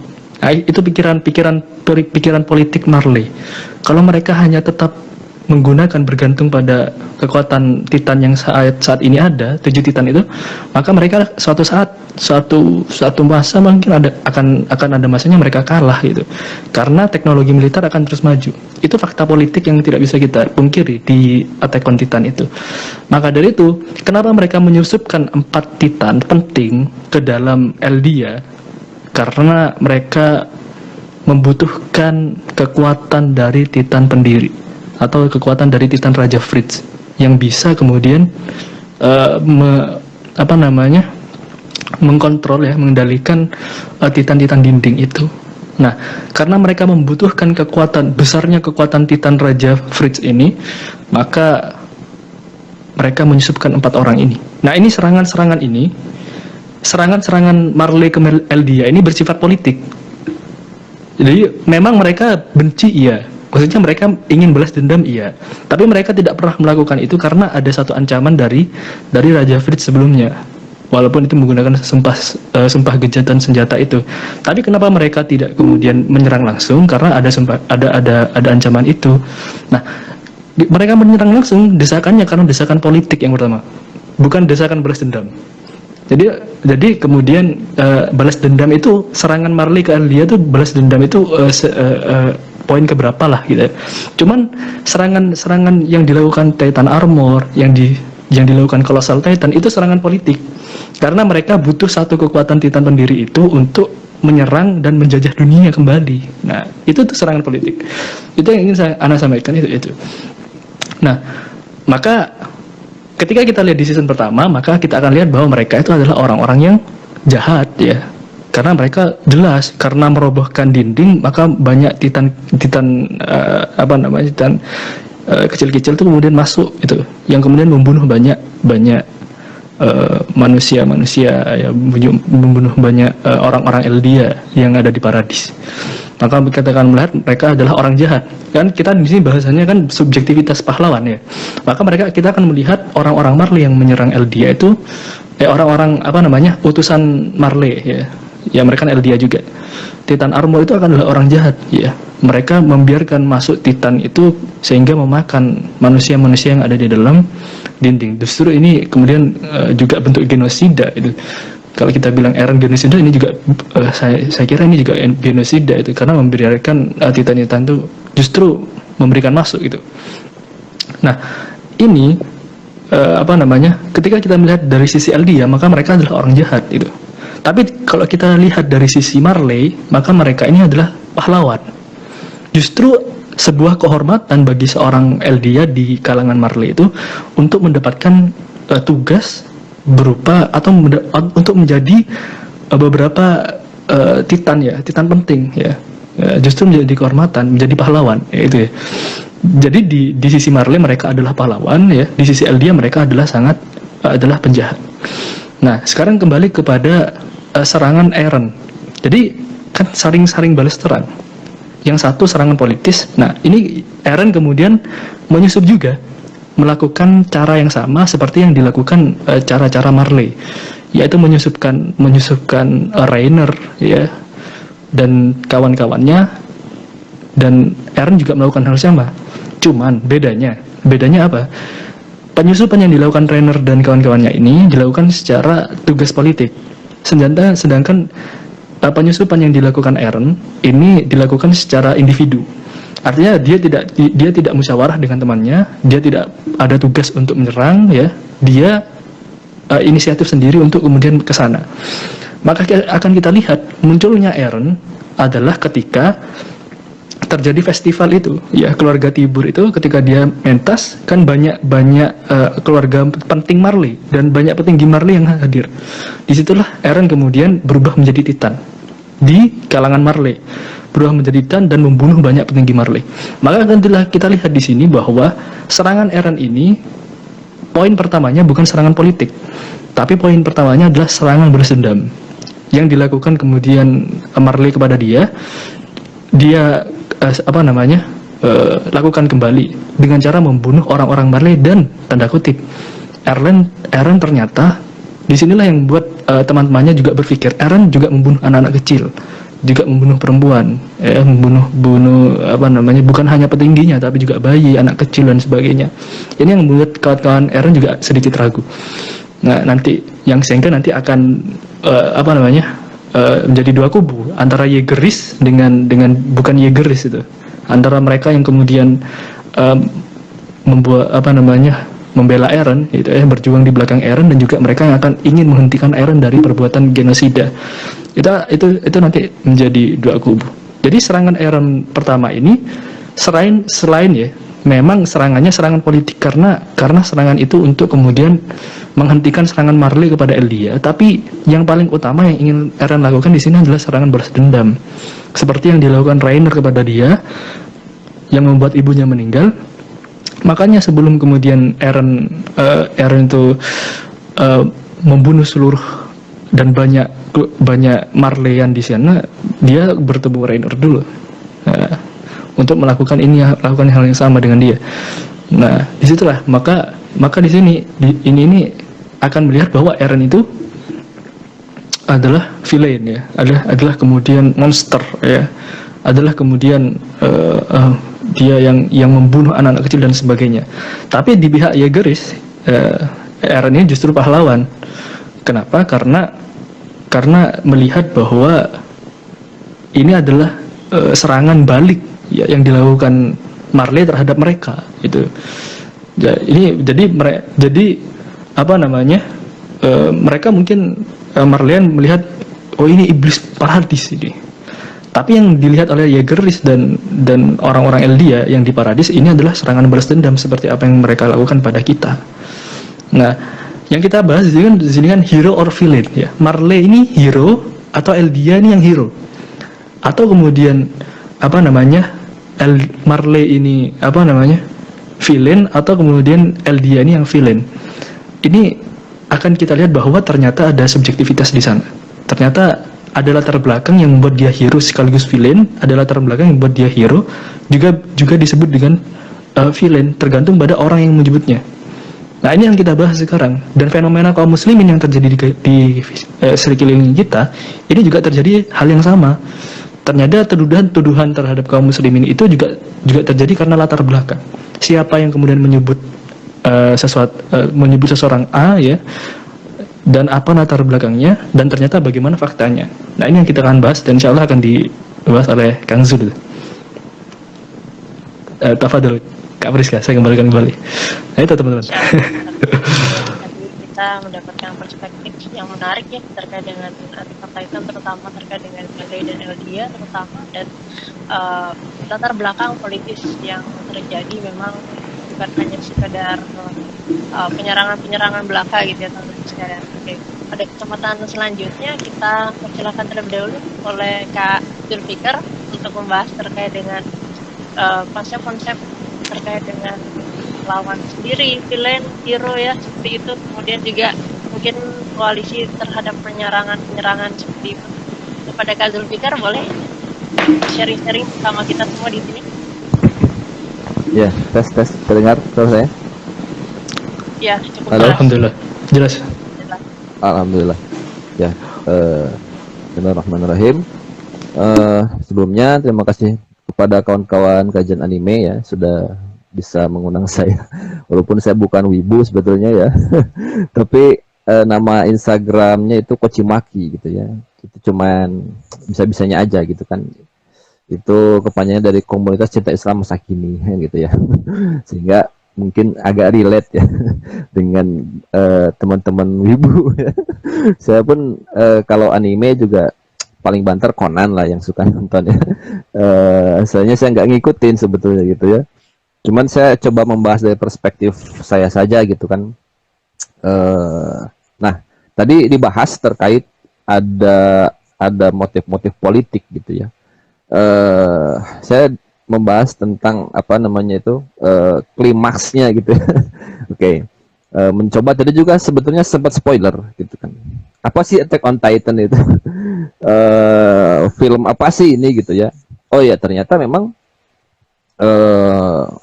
Nah, itu pikiran politik Marley. Kalau mereka hanya tetap menggunakan bergantung pada kekuatan Titan yang saat ini ada, 7 Titan itu, maka mereka suatu masa mungkin akan ada masanya mereka kalah gitu. Karena teknologi militer akan terus maju. Itu fakta politik yang tidak bisa kita pungkiri di Attack on Titan itu. Maka dari itu, kenapa mereka menyusupkan 4 Titan penting ke dalam Eldia? Karena mereka membutuhkan kekuatan dari Titan pendiri atau kekuatan dari Titan Raja Fritz yang bisa kemudian mengkontrol ya, mengendalikan Titan-Titan dinding itu. Nah, karena mereka membutuhkan besarnya kekuatan Titan Raja Fritz ini, maka mereka menyusupkan 4 orang ini. Nah, ini serangan Marley ke Eldia ini bersifat politik. Jadi memang mereka benci, iya. Maksudnya mereka ingin balas dendam, iya. Tapi mereka tidak pernah melakukan itu karena ada satu ancaman dari Raja Fritz sebelumnya. Walaupun itu menggunakan sumpah gejatan senjata itu. Tapi kenapa mereka tidak kemudian menyerang langsung? Karena ada ancaman itu. Nah, mereka menyerang langsung desakannya karena desakan politik yang pertama, bukan desakan balas dendam. Jadi kemudian balas dendam itu, serangan Marley ke Eldia itu balas dendam itu poin keberapa lah gitu. Cuman serangan yang dilakukan Titan Armor, yang dilakukan Colossal Titan itu serangan politik. Karena mereka butuh satu kekuatan Titan pendiri itu untuk menyerang dan menjajah dunia kembali. Nah, itu tuh serangan politik. Itu yang ingin Ana sampaikan itu. Nah, maka ketika kita lihat di season pertama, maka kita akan lihat bahwa mereka itu adalah orang-orang yang jahat ya. Karena mereka jelas karena merobohkan dinding, maka banyak titan kecil-kecil itu kemudian masuk itu, yang kemudian membunuh banyak manusia ya, membunuh banyak orang-orang Eldia yang ada di Paradis. maka kita akan melihat mereka adalah orang jahat. Kan kita di sini bahasanya kan subjektivitas pahlawan ya. Maka kita akan melihat orang-orang Marley yang menyerang Eldia itu orang-orang utusan Marley ya. Ya mereka kan Eldia juga. Titan Armor itu akan adalah orang jahat ya. Mereka membiarkan masuk Titan itu sehingga memakan manusia-manusia yang ada di dalam dinding. Justru ini kemudian juga bentuk genosida itu. Kalau kita bilang Eren genosida, ini juga saya kira ini juga genosida itu, karena membiarkan Titan-Titan itu justru memberikan masuk gitu. Nah ini ketika kita melihat dari sisi Eldia, maka mereka adalah orang jahat itu. Tapi kalau kita lihat dari sisi Marley, maka mereka ini adalah pahlawan. Justru sebuah kehormatan bagi seorang Eldia di kalangan Marley itu untuk mendapatkan tugas berupa atau untuk menjadi beberapa Titan penting ya. Justru menjadi kehormatan, menjadi pahlawan ya, itu ya. Jadi di sisi Marley mereka adalah pahlawan ya, di sisi Eldia mereka adalah penjahat. Nah, sekarang kembali kepada serangan Eren. Jadi kan saring balas terang. Yang satu serangan politis. Nah, ini Eren kemudian menyusup juga, melakukan cara yang sama seperti yang dilakukan cara-cara Marley, yaitu menyusupkan Reiner ya dan kawan-kawannya, dan Eren juga melakukan hal sama. Cuman bedanya apa? Penyusupan yang dilakukan Reiner dan kawan-kawannya ini dilakukan secara tugas politik. Sedangkan penyusupan yang dilakukan Eren ini dilakukan secara individu. Artinya dia tidak musyawarah dengan temannya, dia tidak ada tugas untuk menyerang ya. Dia inisiatif sendiri untuk kemudian ke sana. Maka akan kita lihat munculnya Eren adalah ketika terjadi festival itu ya, keluarga Tibur itu ketika dia mentas kan banyak keluarga penting Marley dan banyak petinggi Marley yang hadir. Disitulah Eren kemudian berubah menjadi Titan di kalangan Marley, berubah menjadi Titan dan membunuh banyak petinggi Marley. Maka akan kita lihat di sini bahwa serangan Eren ini poin pertamanya bukan serangan politik, tapi poin pertamanya adalah serangan balas dendam yang dilakukan kemudian Marley kepada dia lakukan kembali dengan cara membunuh orang-orang Marley. Dan tanda kutip Eren ternyata disinilah yang membuat teman-temannya juga berpikir Eren juga membunuh anak-anak kecil, juga membunuh perempuan, membunuh bukan hanya petingginya tapi juga bayi, anak kecil dan sebagainya. Ini yang membuat kawan-kawan Eren juga sedikit ragu. Nah nanti sehingga nanti akan menjadi dua kubu antara Yegeris dengan bukan Yegeris itu, antara mereka yang kemudian membela Eren itu berjuang di belakang Eren, dan juga mereka yang akan ingin menghentikan Eren dari perbuatan genosida. Itu nanti menjadi dua kubu. Jadi serangan Eren pertama ini selain ya memang serangannya serangan politik karena serangan itu untuk kemudian menghentikan serangan Marley kepada Eldia, tapi yang paling utama yang ingin Eren lakukan di sini adalah serangan balas dendam seperti yang dilakukan Reiner kepada dia yang membuat ibunya meninggal. Makanya sebelum kemudian Eren itu membunuh seluruh dan banyak Marleyan di sana, dia bertemu Reiner dulu untuk melakukan hal yang sama dengan dia. Nah, disitulah maka di sini ini akan melihat bahwa Eren itu adalah villain ya, adalah kemudian monster ya, adalah kemudian dia yang membunuh anak-anak kecil dan sebagainya. Tapi di pihak Yegeris Eren ini justru pahlawan. Kenapa? Karena melihat bahwa ini adalah serangan balik ya, yang dilakukan Marley terhadap mereka itu. Mereka mungkin Marleyan melihat ini iblis paradis ini. Tapi yang dilihat oleh Yegeris dan orang-orang Eldia yang di paradis ini adalah serangan balas dendam seperti apa yang mereka lakukan pada kita. Nah, yang kita bahas di sini kan hero or villain ya. Marley ini hero atau Eldia ini yang hero? Atau kemudian Marley ini villain, atau kemudian Eldia ini yang villain? Ini akan kita lihat bahwa ternyata ada subjektivitas di sana. Ternyata ada latar belakang yang membuat dia hero sekaligus villain, ada latar belakang yang membuat dia hero juga disebut dengan villain, tergantung pada orang yang menyebutnya. Nah, ini yang kita bahas sekarang. Dan fenomena kaum muslimin yang terjadi di sekeliling kita, ini juga terjadi hal yang sama. Ternyata tuduhan terhadap kaum muslimin itu juga terjadi karena latar belakang. Siapa yang kemudian menyebut menyebut seseorang A, ya, dan apa latar belakangnya, dan ternyata bagaimana faktanya. Nah, ini yang kita akan bahas, dan insya Allah akan dibahas oleh Kang Zul. Kak Fadil, Kak Priska, saya kembalikan kembali. Nah, itu teman-teman. Tadi kita mendapatkan perspektif yang menarik ya terkait dengan Titan, terutama terkait dengan LDI dan LDIA terutama, dan latar belakang politis yang terjadi memang bukan hanya sekedar penyerangan belaka gitu ya teman-teman sekalian. Oke, pada kesempatan selanjutnya kita persilakan terlebih dahulu oleh Kak Zulfikar untuk membahas terkait dengan konsep-konsep terkait dengan lawan sendiri, villain, hero ya, seperti itu. Kemudian juga mungkin koalisi terhadap penyerangan seperti itu. Kepada Kak Zulfikar, boleh sharing-sharing sama kita semua di sini? Ya, tes terdengar suara saya? Ya, cukup. Halo? jelas. Alhamdulillah, jelas. Jelas. Alhamdulillah. Ya, bismillahirrahmanirrahim. Sebelumnya terima kasih kepada kawan-kawan kajian anime ya, sudah bisa mengundang saya. Walaupun saya bukan wibu sebetulnya ya. Tapi nama Instagramnya itu Kochimaki gitu ya. Itu cuman bisa-bisanya aja gitu kan. Itu kepanjangan dari komunitas cinta Islam masa kini gitu ya. Sehingga mungkin agak relate ya dengan teman-teman wibu ya. Saya pun kalau anime juga paling banter Conan lah yang suka nonton ya. Soalnya saya nggak ngikutin sebetulnya gitu ya. Cuman saya coba membahas dari perspektif saya saja gitu kan. Nah, tadi dibahas terkait ada motif-motif politik gitu ya. Saya membahas tentang apa namanya itu klimaksnya gitu ya. Oke. Mencoba tadi juga sebetulnya sempat spoiler gitu kan. Apa sih Attack on Titan itu? Film apa sih ini gitu ya? Oh ya, ternyata memang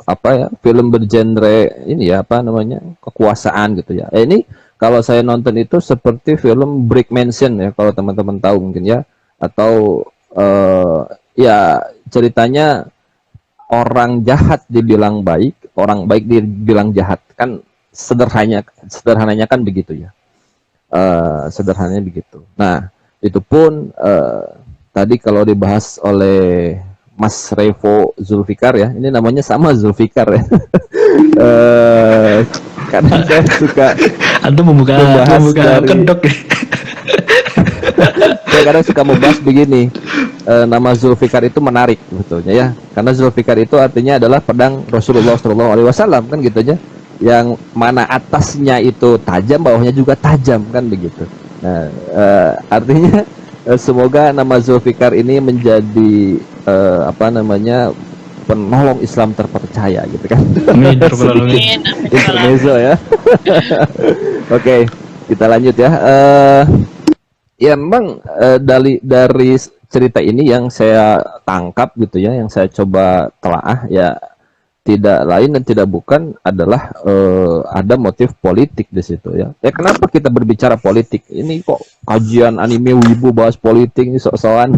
apa ya, film bergenre ini ya, apa namanya, kekuasaan gitu ya. Ini kalau saya nonton itu seperti film Brick Mansion ya, kalau teman-teman tahu mungkin ya, atau ya ceritanya orang jahat dibilang baik, orang baik dibilang jahat, kan sederhananya kan begitu ya. Sederhananya begitu. Nah, itu pun tadi kalau dibahas oleh Mas Revo Zulfikar ya, ini namanya sama Zulfikar ya. Karena saya suka Anda membuka kedok ya. Saya kadang suka membahas begini. Nama Zulfikar itu menarik betulnya ya, karena Zulfikar itu artinya adalah pedang Rasulullah SAW kan gitu aja, yang mana atasnya itu tajam, bawahnya juga tajam kan begitu. Nah, artinya semoga nama Zulfikar ini menjadi apa namanya, penolong Islam terpercaya gitu kan. Amin. Intermezzo ya. Oke, kita lanjut ya. Ya memang dari cerita ini yang saya tangkap gitu ya, yang saya coba telaah ya, tidak lain dan tidak bukan adalah ada motif politik di situ ya. Ya kenapa kita berbicara politik? Ini kok kajian anime wibu bahas politik ini sok-sokan.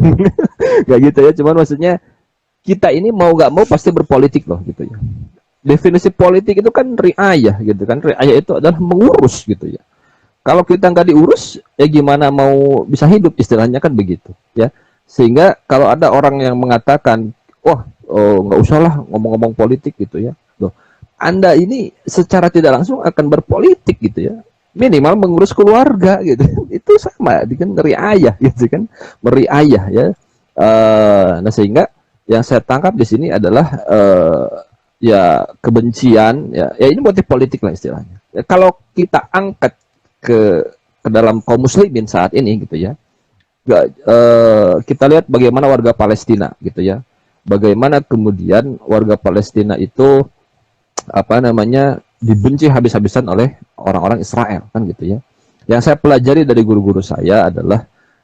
Gak gitu ya, cuman maksudnya kita ini mau gak mau pasti berpolitik loh gitu ya. Definisi politik itu kan riayah gitu kan. Riayah itu adalah mengurus gitu ya. Kalau kita nggak diurus, ya gimana mau bisa hidup, istilahnya kan begitu ya. Sehingga kalau ada orang yang mengatakan, wah nggak usah lah ngomong-ngomong politik gitu ya, loh, Anda ini secara tidak langsung akan berpolitik gitu ya, minimal mengurus keluarga gitu. Itu sama dengan riayah gitu kan, meriayah ya. Nah sehingga yang saya tangkap di sini adalah ya kebencian ya ini motif politik lah istilahnya ya. Kalau kita angkat ke dalam kaum muslimin saat ini gitu ya, kita lihat bagaimana warga Palestina gitu ya, bagaimana kemudian warga Palestina itu apa namanya dibenci habis-habisan oleh orang-orang Israel kan gitu ya. Yang saya pelajari dari guru-guru saya adalah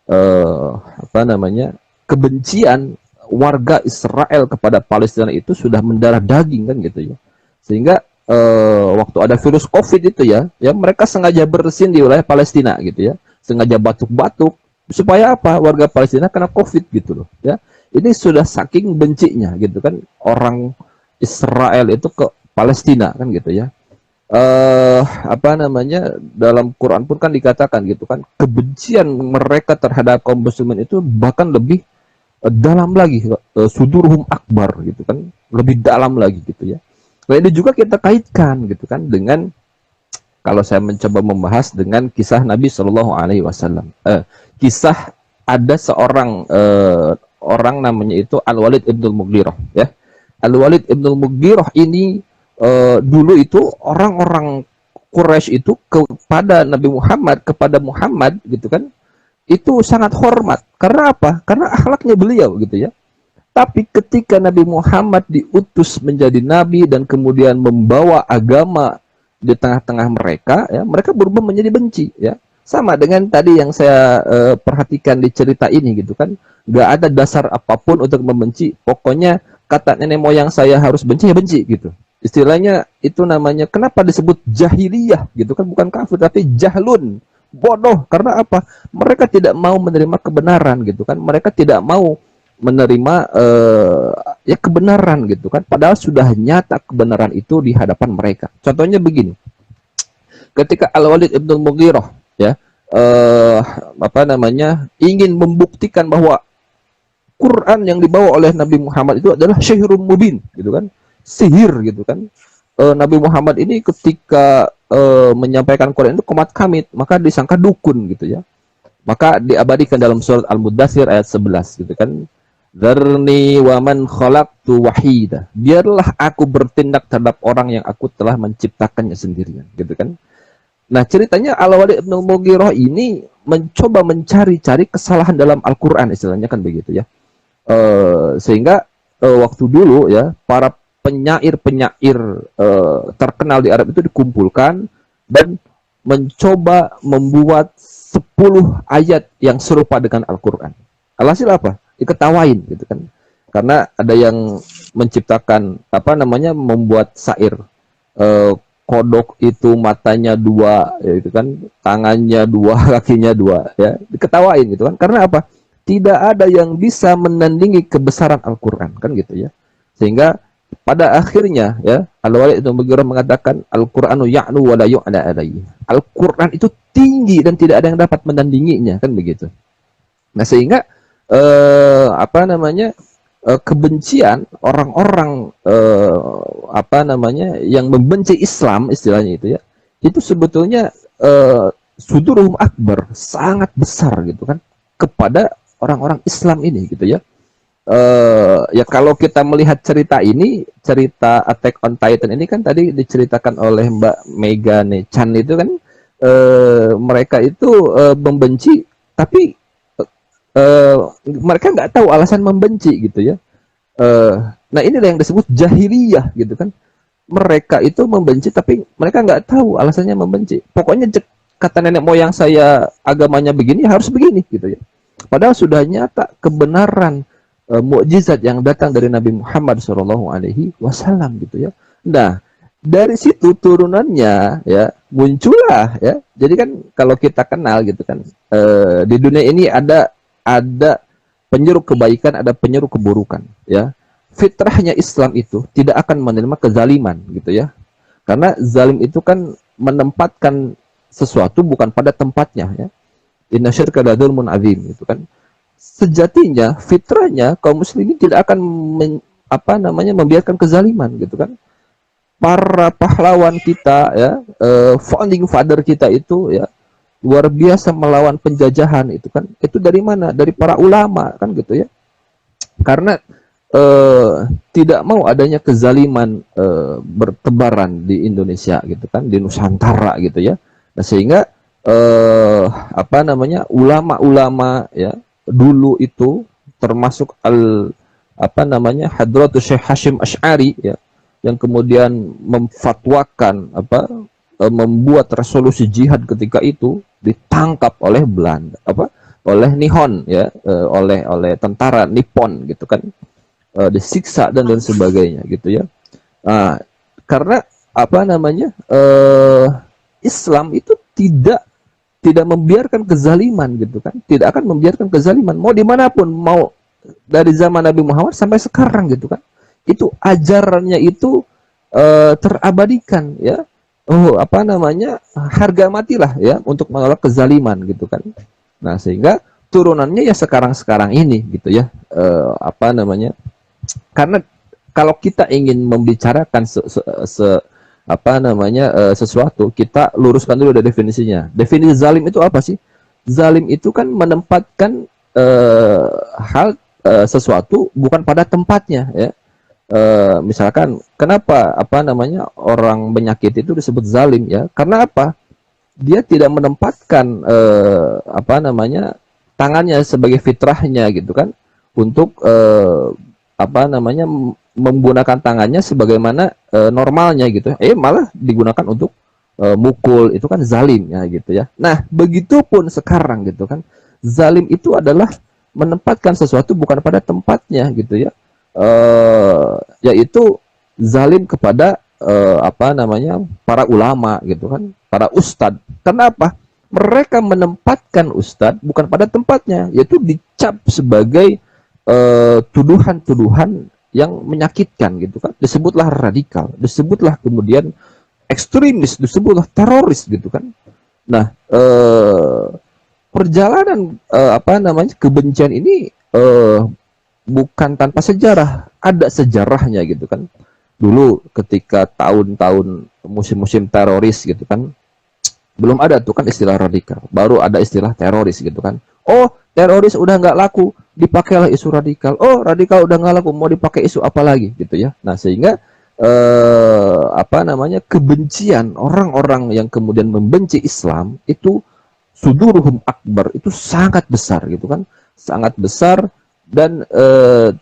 apa namanya, kebencian warga Israel kepada Palestina itu sudah mendarah daging kan gitu ya. Sehingga waktu ada virus COVID itu ya mereka sengaja bersin di wilayah Palestina gitu ya, sengaja batuk-batuk supaya apa? Warga Palestina kena COVID gitu loh ya. Ini sudah saking bencinya gitu kan orang Israel itu ke Palestina kan gitu ya. Apa namanya, dalam Quran pun kan dikatakan gitu kan, kebencian mereka terhadap kaum muslimin itu bahkan lebih dalam lagi, sudurhum akbar gitu kan, lebih dalam lagi gitu ya. Nah ini juga kita kaitkan gitu kan dengan, kalau saya mencoba membahas dengan kisah Nabi Shallallahu Alaihi Wasallam, kisah ada seorang orang namanya itu Al-Walid ibnul Mughirah ya. Al-Walid ibnul Mughirah ini dulu itu orang-orang Quraisy itu kepada Nabi Muhammad, kepada Muhammad gitu kan, itu sangat hormat. Karena apa? Karena akhlaknya beliau gitu ya. Tapi ketika Nabi Muhammad diutus menjadi nabi dan kemudian membawa agama di tengah-tengah mereka ya, mereka berubah menjadi benci ya. Sama dengan tadi yang saya perhatikan di cerita ini gitu kan. Gak ada dasar apapun untuk membenci. Pokoknya kata nenek moyang saya harus benci, ya benci gitu. Istilahnya itu namanya, kenapa disebut jahiliyah gitu kan, bukan kafir tapi jahlun, bodoh. Karena apa? Mereka tidak mau menerima kebenaran gitu kan, mereka tidak mau menerima ya kebenaran gitu kan, padahal sudah nyata kebenaran itu di hadapan mereka. Contohnya begini, ketika Al-Walid ibnul Mughirah ya apa namanya, ingin membuktikan bahwa Quran yang dibawa oleh Nabi Muhammad itu adalah syihrun mubin gitu kan, sihir gitu kan. Nabi Muhammad ini ketika menyampaikan Quran itu komat kamit, maka disangka dukun gitu ya. Maka diabadikan dalam surat Al-Mudaththir ayat 11 gitu kan. Dzarni wa man khalaqtu wahida. Biarlah aku bertindak terhadap orang yang aku telah menciptakannya sendirian gitu kan. Nah, ceritanya Al-Walid ibn Mughirah ini mencoba mencari-cari kesalahan dalam Al-Qur'an, istilahnya kan begitu ya. Sehingga waktu dulu ya para penyair-penyair terkenal di Arab itu dikumpulkan dan mencoba membuat 10 ayat yang serupa dengan Al-Qur'an. Alhasil apa? Diketawain gitu kan. Karena ada yang menciptakan apa namanya, membuat syair kodok itu matanya 2 ya gitu kan, tangannya 2, kakinya 2 ya, diketawain gitu kan. Karena apa? Tidak ada yang bisa menandingi kebesaran Al-Qur'an kan gitu ya. Sehingga pada akhirnya ya Al-Walid itu mengatakan Al-Qur'anu ya'nu wa la yu'la alaihi. Al-Qur'an itu tinggi dan tidak ada yang dapat menandinginya kan begitu. Nah, sehingga apa namanya, kebencian orang-orang apa namanya yang membenci Islam, istilahnya itu ya, itu sebetulnya sudurum akbar, sangat besar gitu kan kepada orang-orang Islam ini gitu ya. Ya kalau kita melihat cerita ini, cerita Attack on Titan ini kan tadi diceritakan oleh Mbak Megane Chan itu kan, mereka itu membenci, tapi mereka nggak tahu alasan membenci gitu ya. Nah inilah yang disebut jahiliyah gitu kan. Mereka itu membenci tapi mereka nggak tahu alasannya membenci. Pokoknya kata nenek moyang saya agamanya begini, harus begini gitu ya. Padahal sudah nyata kebenaran mukjizat yang datang dari Nabi Muhammad SAW gitu ya. Nah dari situ turunannya ya muncullah ya. Jadi kan kalau kita kenal gitu kan, di dunia ini ada penyeru kebaikan, ada penyeru keburukan ya. Fitrahnya Islam itu tidak akan menerima kezaliman gitu ya. Karena zalim itu kan menempatkan sesuatu bukan pada tempatnya ya. Inna syirka la dzulmun azim gitu kan. Sejatinya fitrahnya kaum muslimin tidak akan membiarkan kezaliman gitu kan. Para pahlawan kita ya, founding father kita itu ya luar biasa melawan penjajahan itu kan. Itu dari mana? Dari para ulama kan gitu ya. Karena tidak mau adanya kezaliman bertebaran di Indonesia gitu kan, di Nusantara gitu ya. Nah, sehingga ulama-ulama ya dulu itu termasuk Hadratus Syekh Hashim Asy'ari ya, yang kemudian memfatwakan membuat resolusi jihad ketika itu, ditangkap oleh Belanda oleh Nihon ya, oleh tentara Nippon gitu kan, disiksa dan sebagainya gitu ya. Nah, karena apa namanya, Islam itu tidak membiarkan kezaliman gitu kan, tidak akan membiarkan kezaliman mau dimanapun, mau dari zaman Nabi Muhammad sampai sekarang gitu kan, itu ajarannya itu terabadikan ya. Oh, apa namanya, harga matilah ya untuk menolak kezaliman gitu kan. Nah, sehingga turunannya ya sekarang ini gitu ya. Apa namanya, karena kalau kita ingin membicarakan apa namanya, sesuatu, kita luruskan dulu ada definisinya. Definisi zalim itu apa sih? Zalim itu kan menempatkan sesuatu bukan pada tempatnya ya. Misalkan kenapa apa namanya orang penyakit itu disebut zalim ya? Karena apa? Dia tidak menempatkan apa namanya tangannya sebagai fitrahnya gitu kan, untuk apa namanya menggunakan tangannya sebagaimana normalnya gitu. Malah digunakan untuk mukul, itu kan zalim ya gitu ya. Nah, begitupun sekarang gitu kan. Zalim itu adalah menempatkan sesuatu bukan pada tempatnya gitu ya. Yaitu zalim kepada apa namanya para ulama gitu kan, para ustadz. Kenapa? Mereka menempatkan ustadz bukan pada tempatnya, yaitu dicap sebagai tuduhan-tuduhan yang menyakitkan gitu kan, disebutlah radikal, disebutlah kemudian ekstremis, disebutlah teroris gitu kan. Nah, perjalanan apa namanya kebencian ini bukan tanpa sejarah, ada sejarahnya gitu kan. Dulu ketika tahun-tahun musim-musim teroris gitu kan, belum ada tuh kan istilah radikal, baru ada istilah teroris gitu kan. Oh, teroris udah nggak laku, dipakailah isu radikal. Oh, radikal udah nggak laku, mau dipakai isu apa lagi gitu ya. Nah, sehingga apa namanya kebencian orang-orang yang kemudian membenci Islam itu suduruhum akbar, itu sangat besar gitu kan, sangat besar dan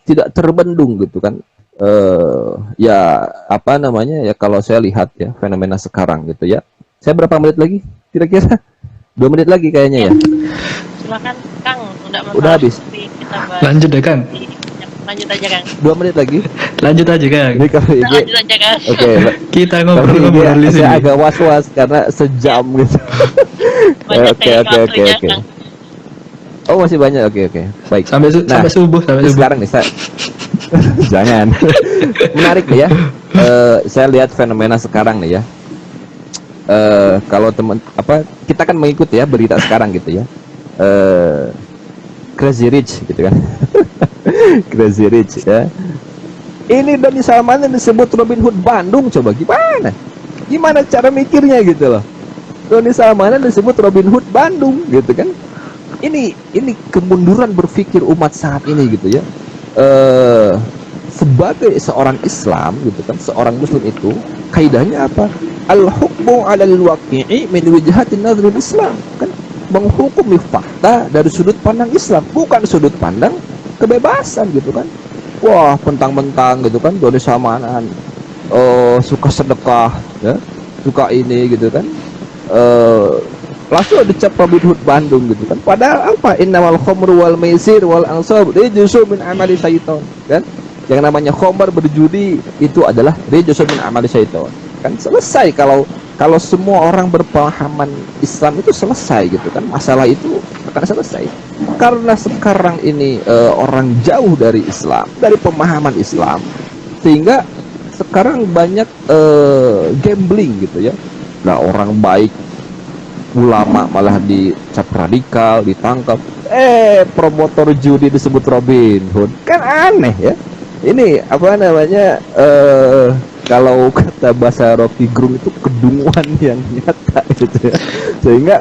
tidak terbendung gitu kan. Ya apa namanya ya, kalau saya lihat ya fenomena sekarang gitu ya. Saya berapa menit lagi kira-kira? 2 menit lagi kayaknya ya. Silakan Kang, Udah habis. Kita Lanjut deh Kang. Lanjut aja Kang. 2 menit lagi. Lanjut aja Kang. Ini kalau IG, Lanjut aja Kang. oke. Kita Kalau ngobrol-ngobrol di IG saya sini. agak was-was karena sejam gitu. Banyak Oke. waktunya, Kang. Oh, masih banyak. Oke. Baik. Sampai sampai subuh, sampai Ini subuh. sekarang nih saya jangan. Menarik nih ya. Saya lihat fenomena sekarang nih ya. Kalau teman apa, kita kan mengikuti ya berita sekarang gitu ya. Crazy Rich gitu kan. Crazy Rich ya. Ini Doni Salman yang disebut Robin Hood Bandung, coba gimana? Gimana cara mikirnya gitu loh. Doni Salman yang disebut Robin Hood Bandung gitu kan. Ini kemunduran berpikir umat saat ini gitu ya. Sebagai seorang Islam gitu kan, seorang Muslim itu kaidahnya apa? Al-hukmu 'alal waqi'i min wijhatin nadhril Islam, kan menghukumi fakta dari sudut pandang Islam, bukan sudut pandang kebebasan gitu kan. Wah, pentang-mentang gitu kan, Doni Salmanan suka sedekah ya, suka ini gitu kan. Langsung dicap Robin Hood Bandung gitu kan. Padahal apa? Innamal khamru wal maisir wal ansab rijsun min amali syaitan, kan? Yang namanya khamr, berjudi, itu adalah rijsun min amali syaitan. Kan selesai kalau semua orang berpemahaman Islam itu selesai gitu kan. Masalah itu akan selesai. Karena sekarang ini orang jauh dari Islam, dari pemahaman Islam, sehingga sekarang banyak gambling gitu ya. Nah, orang baik ulama malah dicap radikal, ditangkap. Promotor judi disebut Robin Hood, kan aneh ya. Ini apa namanya, kalau kata bahasa Rocky Gerung itu kedunguan yang nyata gitu ya. Sehingga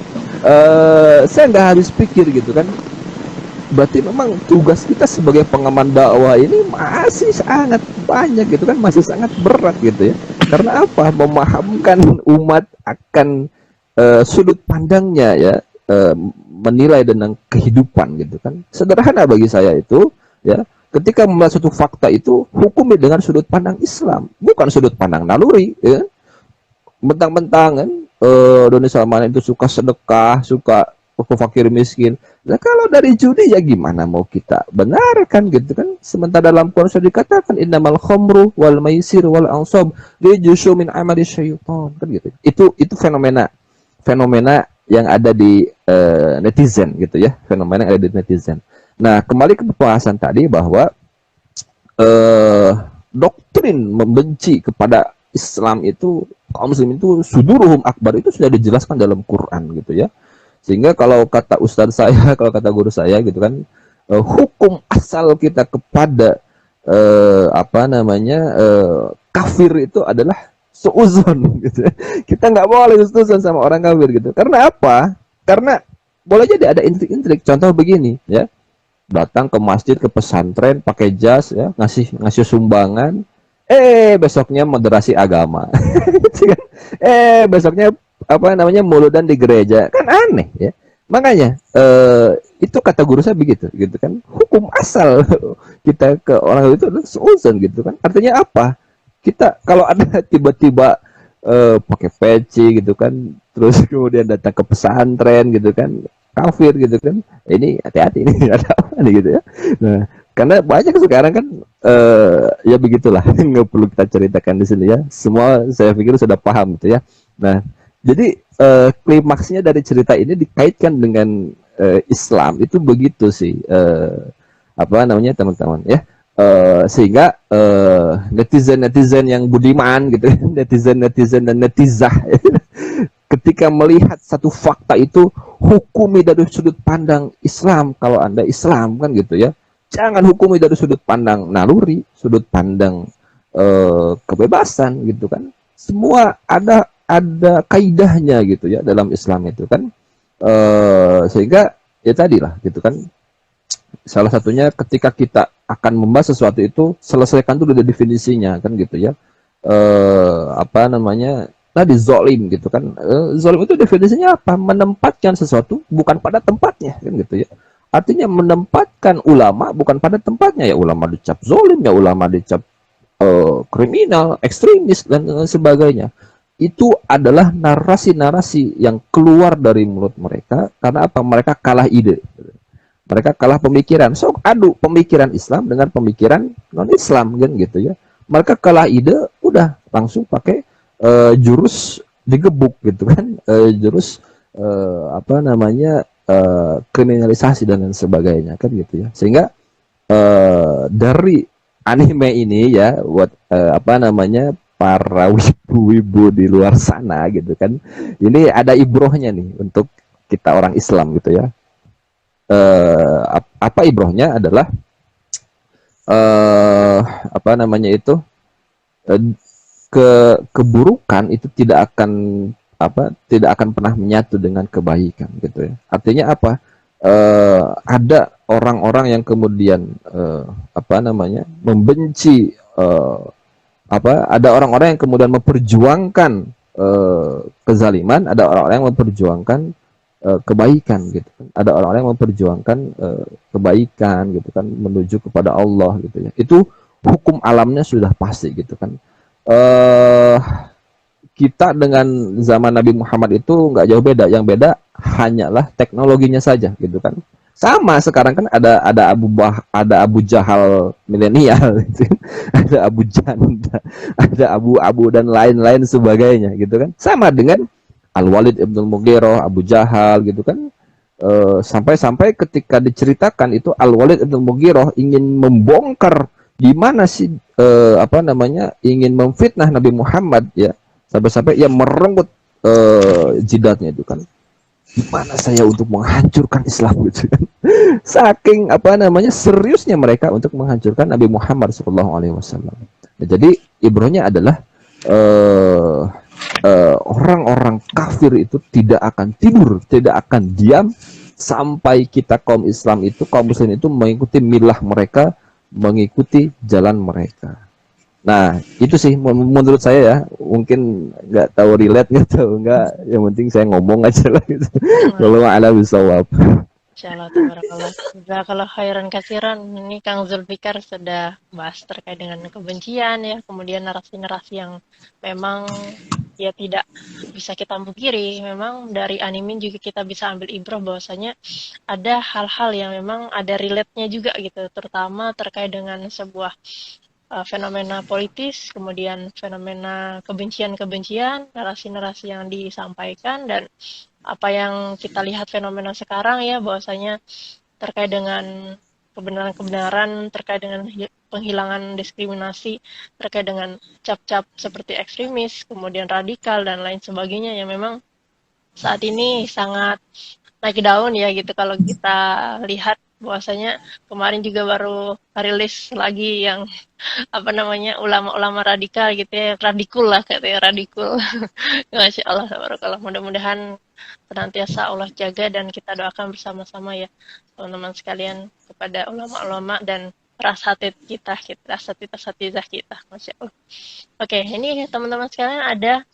saya nggak habis pikir gitu kan. Berarti memang tugas kita sebagai pengaman dakwah ini masih sangat banyak gitu kan, masih sangat berat gitu ya. Karena apa? Memahamkan umat akan sudut pandangnya ya, menilai tentang kehidupan gitu kan. Sederhana bagi saya itu ya, ketika melihat suatu fakta itu hukumi dengan sudut pandang Islam, bukan sudut pandang naluri ya. Mentang-mentang kan Doni Salman itu suka sedekah, suka fakir miskin, Nah, kalau dari judi ya gimana mau kita benarkan gitu kan? Sementara dalam Quran sudah dikatakan innamal khamru wal maisir wal ansab rijsu min amali syaitan kan gitu. Itu fenomena fenomena yang ada di netizen gitu ya, fenomena yang ada di netizen. Nah, kembali ke pembahasan tadi bahwa doktrin membenci kepada Islam itu, kaum muslim itu suduruhum akbar, itu sudah dijelaskan dalam Quran gitu ya. Sehingga kalau kata ustadz saya, kalau kata guru saya gitu kan, hukum asal kita kepada kafir itu adalah seuzon gitu ya. Kita nggak boleh seuzon sama orang kafir gitu. Karena apa? Karena boleh jadi ada intrik-intrik. Contoh begini ya, datang ke masjid, ke pesantren pakai jas ya, ngasih sumbangan, besoknya moderasi agama. Gitu kan. Besoknya muludan di gereja, kan aneh ya. Makanya itu kata guru saya begitu gitu kan, hukum asal kita ke orang itu adalah seuzon gitu kan. Artinya apa? Kita kalau ada tiba-tiba pakai peci gitu kan, terus kemudian datang ke pesantren gitu kan, kafir gitu kan, ini hati-hati ini ada apa nih gitu ya. Nah, karena banyak sekarang kan ya begitulah, nggak perlu kita ceritakan di sini ya, semua saya pikir sudah paham gitu ya. Nah, jadi klimaksnya dari cerita ini dikaitkan dengan Islam itu begitu sih, teman-teman ya. Sehingga netizen yang budiman gitu, netizen dan netizah ketika melihat satu fakta itu, hukumi dari sudut pandang Islam. Kalau Anda Islam kan gitu ya, jangan hukumi dari sudut pandang naluri, sudut pandang kebebasan gitu kan. Semua ada kaidahnya gitu ya dalam Islam itu kan. Sehingga ya tadilah gitu kan, salah satunya ketika kita akan membahas sesuatu itu, selesaikan dulu definisinya kan gitu ya. Tadi zolim gitu kan. Zolim itu definisinya apa? Menempatkan sesuatu bukan pada tempatnya kan gitu ya. Artinya menempatkan ulama bukan pada tempatnya, ya ulama dicap zolim, ya ulama dicap kriminal, ekstremis dan sebagainya. Itu adalah narasi-narasi yang keluar dari mulut mereka karena apa? Mereka kalah ide. Mereka kalah pemikiran. So, adu pemikiran Islam dengan pemikiran non-Islam kan gitu ya. Mereka kalah ide, udah langsung pakai jurus digebuk gitu kan. Jurus kriminalisasi dan lain sebagainya kan gitu ya. Sehingga dari anime ini ya, buat para wibu-wibu di luar sana gitu kan. Ini ada ibrohnya nih untuk kita orang Islam gitu ya. Apa ibrohnya adalah keburukan itu tidak akan pernah menyatu dengan kebaikan gitu ya. Artinya apa? Ada orang-orang yang kemudian membenci, ada orang-orang yang kemudian memperjuangkan kezaliman, ada orang-orang yang memperjuangkan kebaikan gitu kan. Ada orang-orang yang memperjuangkan kebaikan gitu kan, menuju kepada Allah gitu ya. Itu hukum alamnya sudah pasti gitu kan. Kita dengan zaman Nabi Muhammad itu nggak jauh beda. Yang beda hanyalah teknologinya saja gitu kan. Sama sekarang kan ada Abu Jahal milenial gitu. Ada Abu Janda, ada Abu dan lain-lain sebagainya gitu kan. Sama dengan Al-Walid Ibn Mughirah, Abu Jahal gitu kan. Sampai-sampai ketika diceritakan itu Al-Walid Ibn Mughirah ingin membongkar di mana sih ingin memfitnah Nabi Muhammad ya. Sampai-sampai ia merenggut jidatnya itu kan. Gimana saya untuk menghancurkan Islam gitu kan. Saking seriusnya mereka untuk menghancurkan Nabi Muhammad SAW. Jadi ibrohnya adalah orang-orang kafir itu tidak akan tidur, tidak akan diam sampai kita kaum Islam itu, kaum muslim itu mengikuti milah mereka, mengikuti jalan mereka. Nah, itu sih menurut saya ya. Mungkin nggak tahu relate, nggak tahu nggak. Yang penting saya ngomong aja lah gitu. Kalau ala bisawab. Insyaallah, tabarakallah. Jazakallah khairan katsiran. Ini Kang Zulfikar sudah bahas terkait dengan kebencian ya, kemudian narasi-narasi yang memang ya tidak bisa kita pungkiri, memang dari anime juga kita bisa ambil ibrah bahwasanya ada hal-hal yang memang ada relate-nya juga gitu, terutama terkait dengan sebuah fenomena politis, kemudian fenomena kebencian-kebencian, narasi-narasi yang disampaikan, dan apa yang kita lihat fenomena sekarang ya, bahwasanya terkait dengan kebenaran-kebenaran, terkait dengan penghilangan diskriminasi, terkait dengan cap-cap seperti ekstremis, kemudian radikal, dan lain sebagainya yang memang saat ini sangat naik daun ya gitu kalau kita lihat bahwasanya kemarin juga baru rilis lagi yang apa namanya ulama-ulama radikal gitu ya, radikul lah katanya, radikul. Masya Allah, tabarakallah. Mudah-mudahan senantiasa Allah jaga dan kita doakan bersama-sama ya teman-teman sekalian kepada ulama-ulama dan asatidah kita, Masya Allah. Oke, ini teman-teman sekalian ada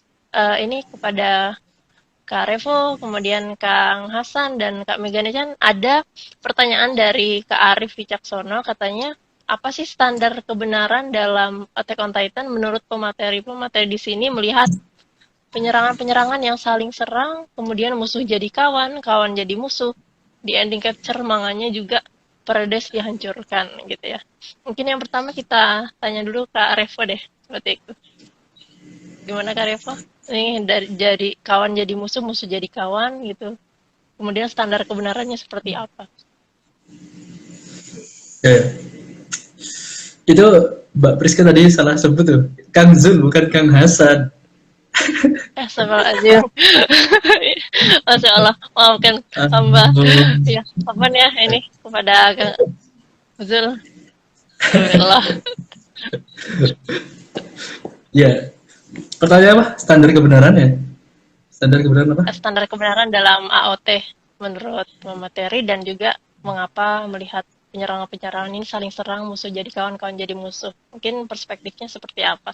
ini kepada Kak Revo, kemudian Kang Hasan dan Kak Megane Chan, ada pertanyaan dari Kak Arif Wicaksono, katanya apa sih standar kebenaran dalam Attack on Titan menurut pemateri di sini melihat penyerangan-penyerangan yang saling serang, kemudian musuh jadi kawan, kawan jadi musuh, di ending capture manganya juga Paradise dihancurkan gitu ya. Mungkin yang pertama kita tanya dulu Kak Revo deh, seperti itu. Gimana Kak Revo? Ini dari jadi kawan jadi musuh, musuh jadi kawan gitu. Kemudian standar kebenarannya seperti apa? Ya, itu Mbak Priska tadi salah sebut tuh, Kang Zul bukan Kang Hasan. Astagfirullahaladzim. Masya Allah, maafkan hamba. Ya, apa ya ini kepada Kang Zul. Alhamdulillah. Ya, pertanyaan apa? Standar kebenaran ya? Standar kebenaran apa? Standar kebenaran dalam AOT menurut pemateri, dan juga mengapa melihat penyerangan-penyerangan ini saling serang, musuh jadi kawan, kawan jadi musuh. Mungkin perspektifnya seperti apa?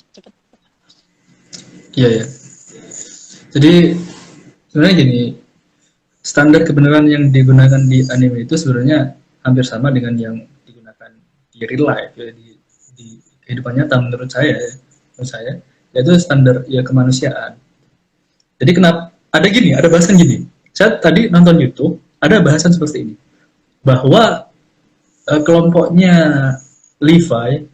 Iya ya. Jadi sebenarnya gini, standar kebenaran yang digunakan di anime itu sebenarnya hampir sama dengan yang digunakan di real life ya, di kehidupan nyata menurut saya, yaitu standar ya kemanusiaan. Jadi kenapa ada bahasan gini. Saya tadi nonton YouTube, ada bahasan seperti ini, bahwa kelompoknya Levi,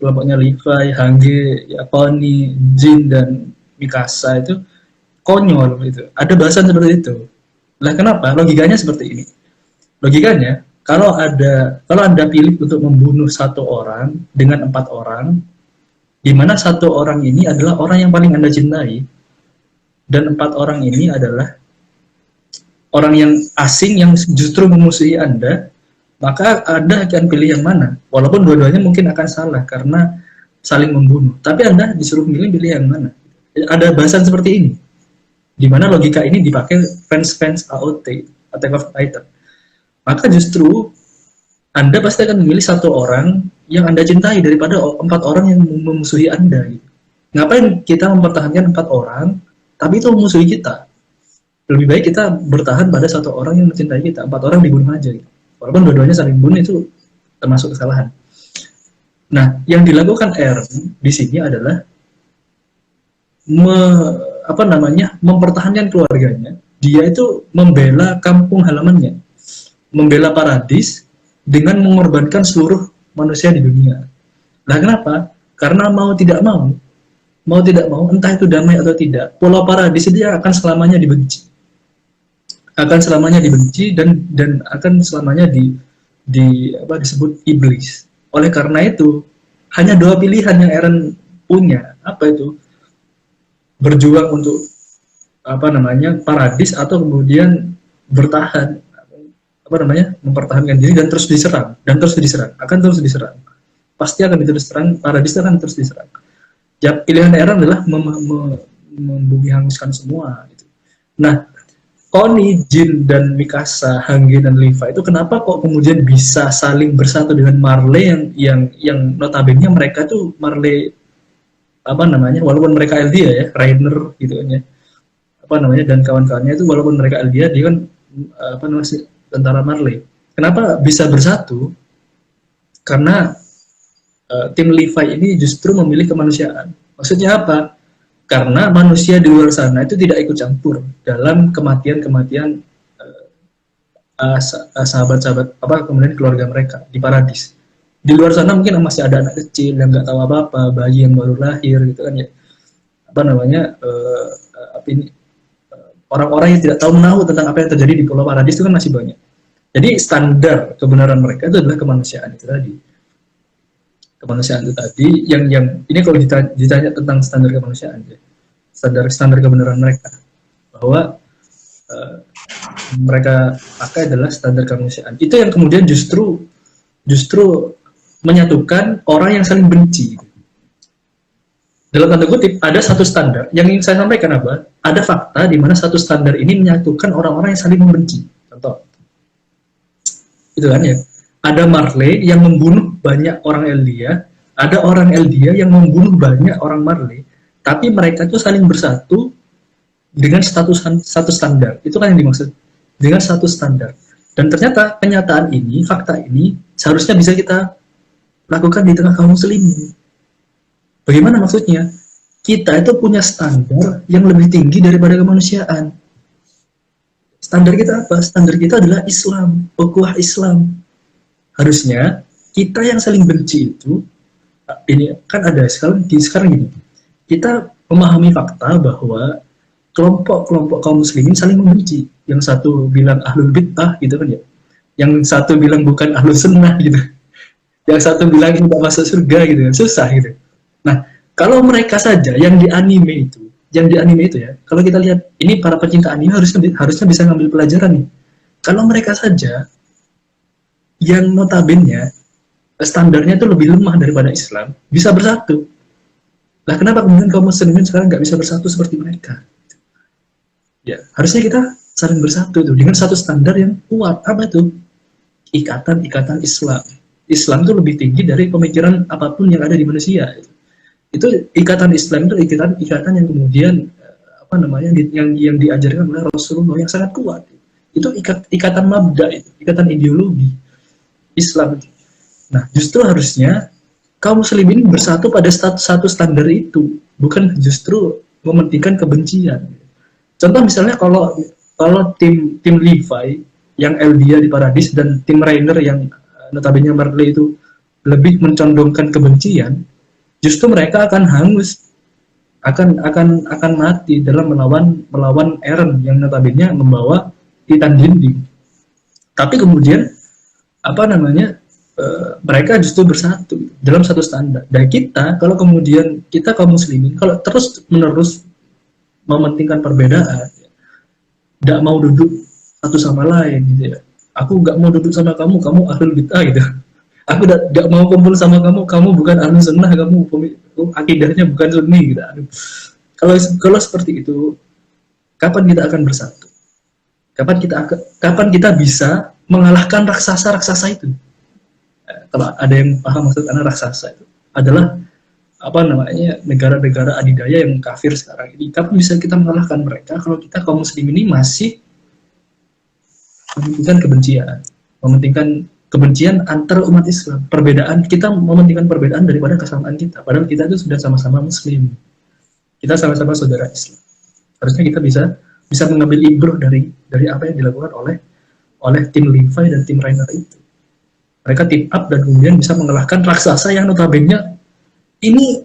Hange, Pony, Jin dan Mikasa itu konyol gitu. Ada bahasan seperti itu. Lah kenapa? Logikanya seperti ini. Logikanya kalau Anda pilih untuk membunuh satu orang dengan 4 orang, di mana satu orang ini adalah orang yang paling Anda cintai, dan 4 orang ini adalah orang yang asing yang justru memusuhi Anda, maka Anda akan pilih yang mana? Walaupun dua-duanya mungkin akan salah karena saling membunuh, tapi Anda disuruh pilih yang mana? Ada bahasan seperti ini, di mana logika ini dipakai fans AOT, Attack on Titan. Maka justru Anda pasti akan memilih satu orang yang Anda cintai daripada 4 orang yang memusuhi Anda. Gitu. Ngapain kita mempertahankan 4 orang, tapi itu memusuhi kita? Lebih baik kita bertahan pada satu orang yang mencintai kita. 4 orang dibunuh aja. Gitu. Walaupun dua-duanya saling bunuh, itu termasuk kesalahan. Nah, yang dilakukan Eren di sini adalah mempertahankan keluarganya. Dia itu membela kampung halamannya, membela Paradis dengan mengorbankan seluruh manusia di dunia. Nah, kenapa? Karena mau tidak mau, entah itu damai atau tidak, Pulau Paradis itu akan selamanya dibenci. Dan akan selamanya disebut iblis. Oleh karena itu, hanya 2 pilihan yang Eren punya. Apa itu? Berjuang untuk Paradis, atau kemudian bertahan, mempertahankan diri dan terus diserang, akan terus diserang. Pasti akan diserang, Paradis akan terus diserang. Ya, pilihan Eren adalah membumi hanguskan semua. Gitu. Nah, Oni, Jin, dan Mikasa, Hange, dan Levi itu kenapa kok kemudian bisa saling bersatu dengan Marley yang notabene mereka tuh Marley walaupun mereka Eldia ya, Rainer gitu kan ya, dan kawan-kawannya itu walaupun mereka Eldia, dia kan tentara Marley. Kenapa bisa bersatu? Karena tim Levi ini justru memilih kemanusiaan. Maksudnya apa? karena manusia di luar sana itu tidak ikut campur dalam kematian-kematian sahabat-sahabat kemudian keluarga mereka di paradis. Di luar sana mungkin masih ada anak kecil yang nggak tahu apa-apa, bayi yang baru lahir gitu kan ya, orang-orang yang tidak tahu menahu tentang apa yang terjadi di Pulau Paradis itu kan masih banyak. Jadi standar kebenaran mereka itu adalah kemanusiaan itu tadi. Kemanusiaan itu tadi yang ini kalau ditanya tentang standar kemanusiaan, ya, standar kebenaran mereka, bahwa mereka pakai adalah standar kemanusiaan. Itu yang kemudian justru menyatukan orang yang saling benci. Dalam tanda kutip, ada satu standar yang ingin saya sampaikan apa? Ada fakta di mana satu standar ini menyatukan orang-orang yang saling membenci. Contoh, itu kan ya. Ada Marley yang membunuh banyak orang Eldia, ada orang Eldia yang membunuh banyak orang Marley, tapi mereka itu saling bersatu dengan satu standar. Itu kan yang dimaksud dengan satu standar. Dan ternyata kenyataan ini, fakta ini seharusnya bisa kita lakukan di tengah kaum muslimin. Bagaimana maksudnya? Kita itu punya standar yang lebih tinggi daripada kemanusiaan. Standar kita apa? Standar kita adalah Islam, ukhuwah Islam. Harusnya kita yang saling benci itu, ini kan ada sekarang gini. Kita memahami fakta bahwa kelompok-kelompok kaum muslimin saling membenci. Yang satu bilang ahlul bid'ah gitu kan ya. Yang satu bilang bukan ahlus sunnah gitu. Yang satu bilang tidak masuk surga gitu kan. Susah gitu. Nah, kalau mereka saja yang di anime itu ya, kalau kita lihat ini para pecinta anime harusnya bisa ngambil pelajaran nih. Kalau mereka saja yang notabene standarnya itu lebih lemah daripada Islam, bisa bersatu. Nah, kenapa kemudian kaum muslimin sekarang nggak bisa bersatu seperti mereka? Ya, harusnya kita saling bersatu tuh dengan satu standar yang kuat. Apa itu? Ikatan Islam. Islam itu lebih tinggi dari pemikiran apapun yang ada di manusia. Itu ikatan Islam itu ikatan yang kemudian yang diajarkan oleh Rasulullah yang sangat kuat. Itu ikatan mabda, itu ikatan ideologi Islam. Nah, justru harusnya kaum muslimin bersatu pada satu standar itu, bukan justru mementingkan kebencian. Contoh misalnya kalau tim Levi yang Eldia di Paradis dan tim Rainer yang notabene Marley itu lebih mencondongkan kebencian, justru mereka akan hangus, akan mati dalam melawan Eren yang notabene membawa Titan dinding. Tapi kemudian mereka justru bersatu dalam satu standar. Dan kita, kalau kemudian kita kaum muslimin, kalau terus menerus mementingkan perbedaan, tidak mau duduk satu sama lain gitu ya. Aku nggak mau duduk sama kamu ahlul bid'ah gitu. Aku nggak mau kumpul sama kamu bukan ahlul sunnah, kamu akidahnya bukan sunni gitu. Aduh. Kalau seperti itu, kapan kita akan bersatu? Kapan kita bisa mengalahkan raksasa itu? Kalau ada yang paham maksud anak raksasa itu adalah negara-negara adidaya yang kafir sekarang ini. Kapan bisa kita mengalahkan mereka kalau kita kaum muslim ini masih mementingkan kebencian antar umat Islam, kita mementingkan perbedaan daripada kesamaan kita, padahal kita itu sudah sama-sama muslim, kita sama-sama saudara Islam. Harusnya kita bisa mengambil ibrah dari apa yang dilakukan oleh tim Levi dan tim Rainer itu. Mereka team up dan kemudian bisa mengalahkan raksasa yang notabene ini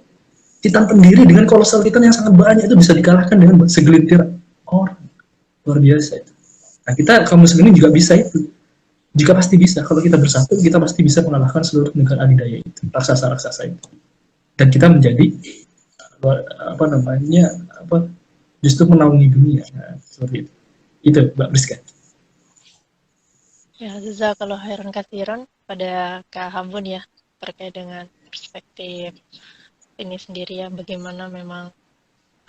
titan pendiri dengan kolosal titan yang sangat banyak, itu bisa dikalahkan dengan segelintir orang. Luar biasa itu. Nah, kita kaum muslimin juga bisa itu. Jika pasti bisa, kalau kita bersatu, kita pasti bisa mengalahkan seluruh negara adidaya itu, raksasa-raksasa itu. Dan kita menjadi justru menaungi dunia. Nah, seperti itu. Itu Mbak Priska. Ya, jazakallahu khairan katsiran pada Kak Hambun ya, terkait dengan perspektif ini sendiri ya, bagaimana memang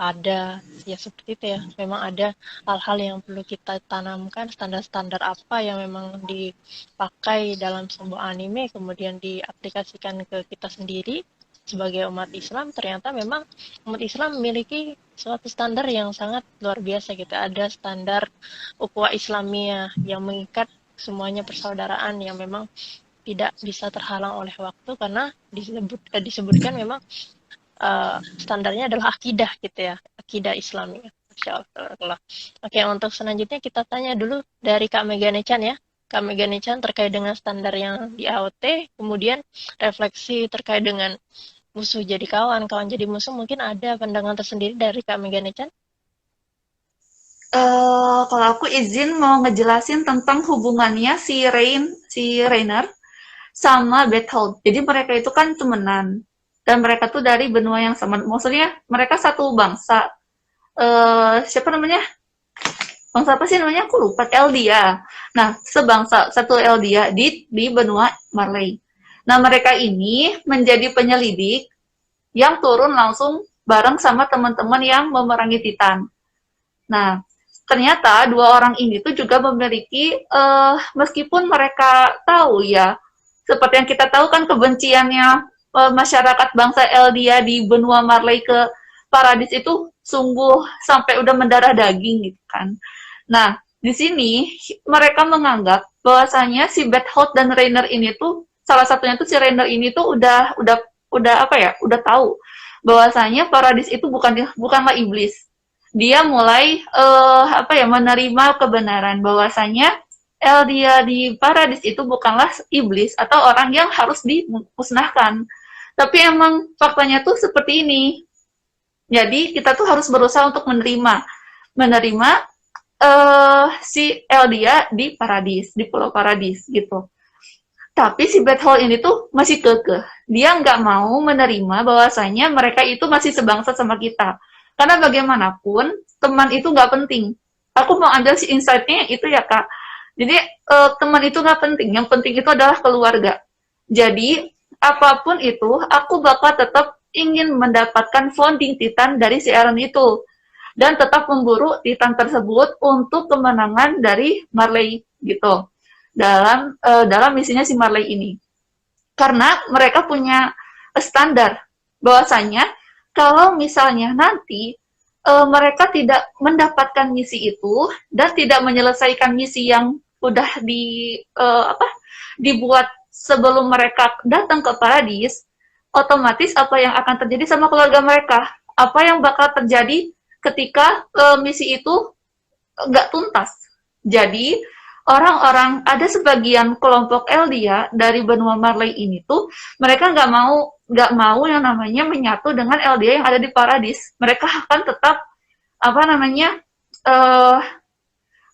ada ya seperti itu ya, memang ada hal-hal yang perlu kita tanamkan, standar-standar apa yang memang dipakai dalam sebuah anime kemudian diaplikasikan ke kita sendiri sebagai umat Islam. Ternyata memang umat Islam memiliki suatu standar yang sangat luar biasa gitu. Ada standar ukhuwah Islamiyah yang mengikat semuanya persaudaraan yang memang tidak bisa terhalang oleh waktu, karena disebutkan memang standarnya adalah akidah gitu ya, akidah Islami. Masya Allah. Oke, untuk selanjutnya kita tanya dulu dari Kak Megane Chan ya. Kak Megane Chan terkait dengan standar yang di AOT, kemudian refleksi terkait dengan musuh jadi kawan, kawan jadi musuh, mungkin ada pandangan tersendiri dari Kak Megane Chan? Kalau aku izin mau ngejelasin tentang hubungannya si Rainer sama Berthold. Jadi mereka itu kan temenan dan mereka tuh dari benua yang sama. Maksudnya mereka satu bangsa. Siapa namanya? Bangsa apa sih namanya? Aku lupa. Eldia. Nah, sebangsa satu Eldia di benua Marley. Nah, mereka ini menjadi penyelidik yang turun langsung bareng sama teman-teman yang memerangi Titan. Nah, ternyata dua orang ini tuh juga memiliki, meskipun mereka tahu ya, seperti yang kita tahu kan kebenciannya masyarakat bangsa Eldia di benua Marley ke Paradis itu sungguh sampai udah mendarah daging gitu kan. Nah, di sini mereka menganggap bahwasanya si Berthold dan Rainer ini tuh salah satunya tuh si Rainer ini tuh udah apa ya? Udah tahu bahwasanya Paradis itu bukanlah iblis. Dia mulai apa ya, menerima kebenaran bahwasanya Eldia di Paradis itu bukanlah iblis atau orang yang harus dimusnahkan. Tapi emang faktanya tuh seperti ini. Jadi kita tuh harus berusaha untuk menerima si Eldia di Paradis, di Pulau Paradis gitu. Tapi si Berthold ini tuh masih kekeh. Dia nggak mau menerima bahwasanya mereka itu masih sebangsa sama kita. Karena bagaimanapun, teman itu nggak penting. Aku mau ambil si insight-nya itu ya, Kak. Jadi, teman itu nggak penting. Yang penting itu adalah keluarga. Jadi, apapun itu, aku bakal tetap ingin mendapatkan founding Titan dari si Eren itu. Dan tetap memburu Titan tersebut untuk kemenangan dari Marley gitu. Dalam misinya si Marley ini. Karena mereka punya standar bahwasanya kalau misalnya nanti mereka tidak mendapatkan misi itu dan tidak menyelesaikan misi yang udah dibuat sebelum mereka datang ke Paradis, otomatis apa yang akan terjadi sama keluarga mereka? Apa yang bakal terjadi ketika misi itu nggak tuntas? Jadi orang-orang, ada sebagian kelompok Eldia dari benua Marley ini tuh mereka nggak mau yang namanya menyatu dengan Eldia yang ada di Paradis. Mereka akan tetap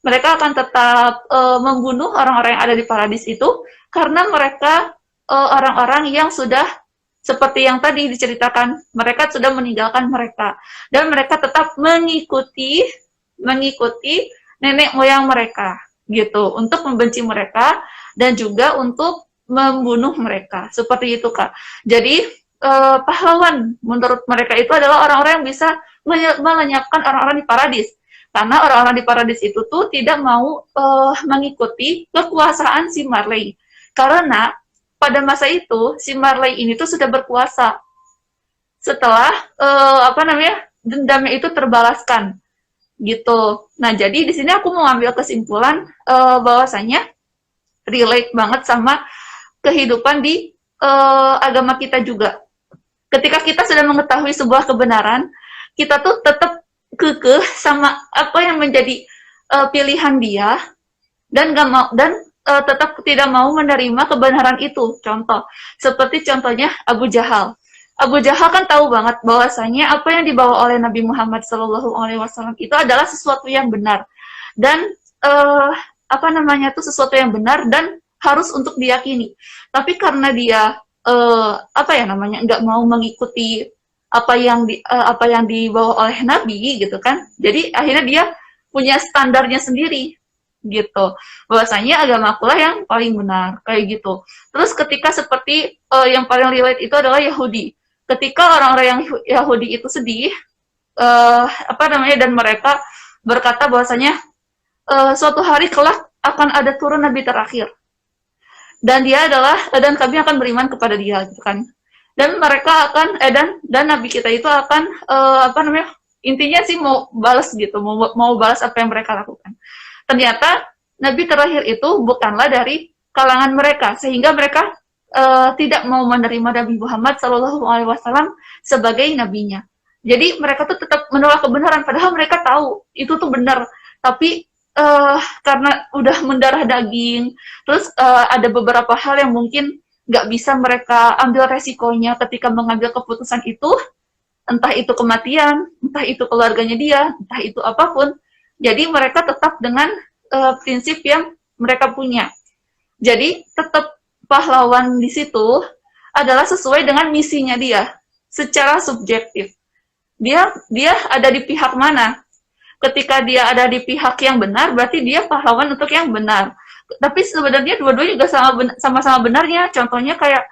mereka akan tetap membunuh orang-orang yang ada di Paradis itu karena mereka orang-orang yang sudah seperti yang tadi diceritakan, mereka sudah meninggalkan mereka dan mereka tetap mengikuti nenek moyang mereka gitu, untuk membenci mereka dan juga untuk membunuh mereka. Seperti itu, Kak. Jadi, pahlawan menurut mereka itu adalah orang-orang yang bisa melenyapkan orang-orang di Paradis. Karena orang-orang di Paradis itu tuh tidak mau mengikuti kekuasaan si Marley. Karena pada masa itu, si Marley ini tuh sudah berkuasa. Setelah, dendamnya itu terbalaskan gitu. Nah, jadi di sini aku mau ambil kesimpulan bahwasanya relate banget sama kehidupan di agama kita juga. Ketika kita sudah mengetahui sebuah kebenaran, kita tuh tetap kekeh sama apa yang menjadi pilihan dia dan tetap tidak mau menerima kebenaran itu. Seperti contohnya Abu Jahal. Abu Jahal kan tahu banget bahwasanya apa yang dibawa oleh Nabi Muhammad SAW itu adalah sesuatu yang benar dan sesuatu yang benar dan harus untuk diyakini. Tapi karena dia nggak mau mengikuti apa yang dibawa oleh Nabi gitu kan, jadi akhirnya dia punya standarnya sendiri gitu, bahwasanya agama akulah yang paling benar kayak gitu. Terus ketika seperti yang paling relate itu adalah Yahudi. Ketika orang-orang yang Yahudi itu sedih, dan mereka berkata bahwasanya suatu hari kelak akan ada turun Nabi terakhir, dan kami akan beriman kepada dia, gitu kan. Dan mereka akan dan Nabi kita itu akan intinya sih mau balas gitu, mau balas apa yang mereka lakukan. Ternyata Nabi terakhir itu bukanlah dari kalangan mereka, sehingga mereka tidak mau menerima Nabi Muhammad Shallallahu Alaihi Wasallam sebagai nabinya. Jadi mereka tuh tetap menolak kebenaran, padahal mereka tahu itu tuh benar. Tapi karena udah mendarah daging, terus ada beberapa hal yang mungkin nggak bisa mereka ambil resikonya ketika mengambil keputusan itu, entah itu kematian, entah itu keluarganya dia, entah itu apapun. Jadi mereka tetap dengan prinsip yang mereka punya. Jadi tetap pahlawan di situ adalah sesuai dengan misinya dia, secara subjektif. Dia ada di pihak mana? Ketika dia ada di pihak yang benar, berarti dia pahlawan untuk yang benar. Tapi sebenarnya dua-duanya juga sama-sama benarnya. Contohnya kayak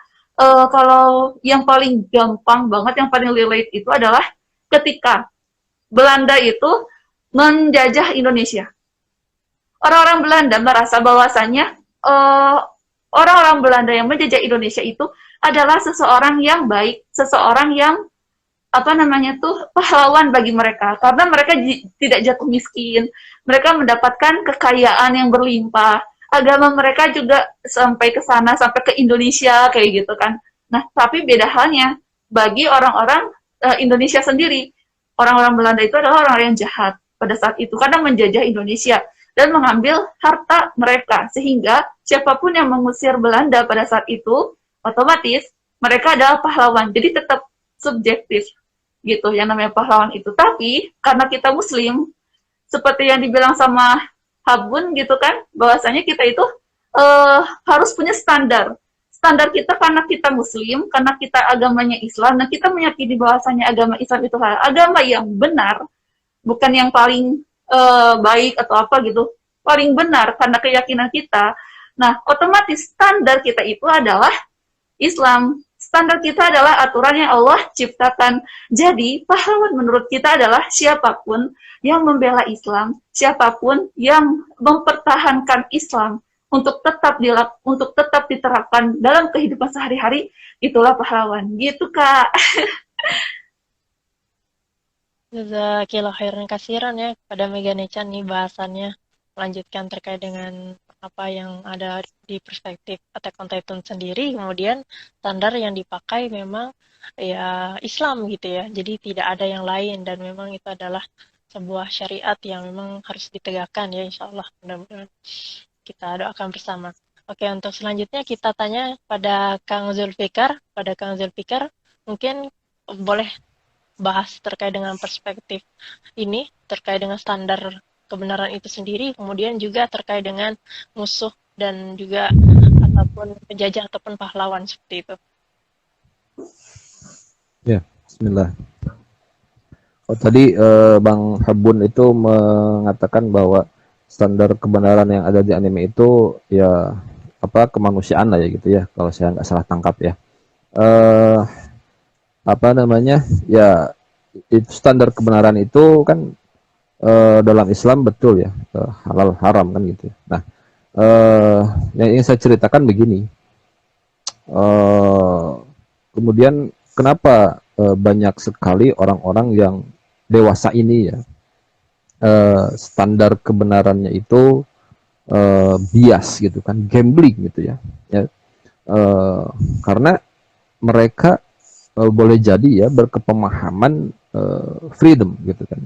kalau yang paling gampang banget, yang paling relate itu adalah ketika Belanda itu menjajah Indonesia. Orang-orang Belanda merasa bahwasannya orang-orang Belanda yang menjajah Indonesia itu adalah seseorang yang baik, seseorang yang pahlawan bagi mereka, karena mereka tidak jatuh miskin, mereka mendapatkan kekayaan yang berlimpah, agama mereka juga sampai ke sana, sampai ke Indonesia kayak gitu kan. Nah, tapi beda halnya bagi orang-orang Indonesia sendiri, orang-orang Belanda itu adalah orang yang jahat pada saat itu karena menjajah Indonesia dan mengambil harta mereka, sehingga siapapun yang mengusir Belanda pada saat itu otomatis mereka adalah pahlawan. Jadi tetap subjektif gitu yang namanya pahlawan itu. Tapi karena kita muslim, seperti yang dibilang sama Habun gitu kan, bahwasanya kita itu harus punya standar kita karena kita muslim, karena kita agamanya Islam, dan kita meyakini bahwasanya agama Islam itu agama yang benar, bukan yang paling baik atau apa gitu, paling benar karena keyakinan kita. Nah, otomatis standar kita itu adalah Islam. Standar kita adalah aturan yang Allah ciptakan. Jadi, pahlawan menurut kita adalah siapapun yang membela Islam, siapapun yang mempertahankan Islam untuk tetap diterapkan dalam kehidupan sehari-hari, itulah pahlawan. Gitu, Kak. Jazakillah khairan kasiran ya kepada Megane Chan nih bahasannya. Melanjutkan terkait dengan apa yang ada di perspektif Attack on Titan sendiri, kemudian standar yang dipakai memang ya Islam gitu ya, jadi tidak ada yang lain dan memang itu adalah sebuah syariat yang memang harus ditegakkan ya, insya Allah mudah-mudahan kita doakan bersama. Oke, untuk selanjutnya kita tanya pada Kang Zulfikar. Mungkin boleh bahas terkait dengan perspektif ini, terkait dengan standar kebenaran itu sendiri, kemudian juga terkait dengan musuh dan juga ataupun penjajah ataupun pahlawan seperti itu. Ya, bismillah. Oh, tadi Bang Habun itu mengatakan bahwa standar kebenaran yang ada di anime itu ya kemanusiaan lah ya gitu ya, kalau saya nggak salah tangkap ya. Ya itu standar kebenaran itu kan dalam Islam betul ya, halal haram kan gitu. Nah, yang ingin saya ceritakan begini. Kemudian kenapa banyak sekali orang-orang yang dewasa ini ya, standar kebenarannya itu bias gitu kan, gambling gitu ya. Karena mereka boleh jadi ya berkepemahaman freedom gitu kan.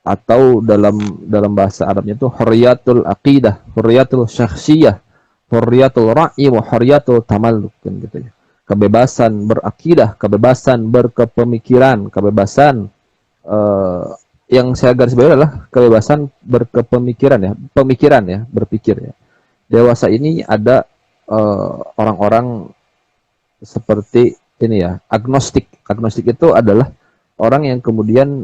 Atau dalam bahasa Arabnya itu hurriyatul aqidah, hurriyatul syakhsiyah, hurriyatul ra'i wa hurriyatul tamalluk kan gitu ya. Kebebasan berakidah, kebebasan berkepemikiran, kebebasan yang saya garis bawahi adalah kebebasan berkepemikiran ya, pemikiran ya, berpikir ya. Dewasa ini ada orang-orang seperti ini ya, agnostik. Agnostik itu adalah orang yang kemudian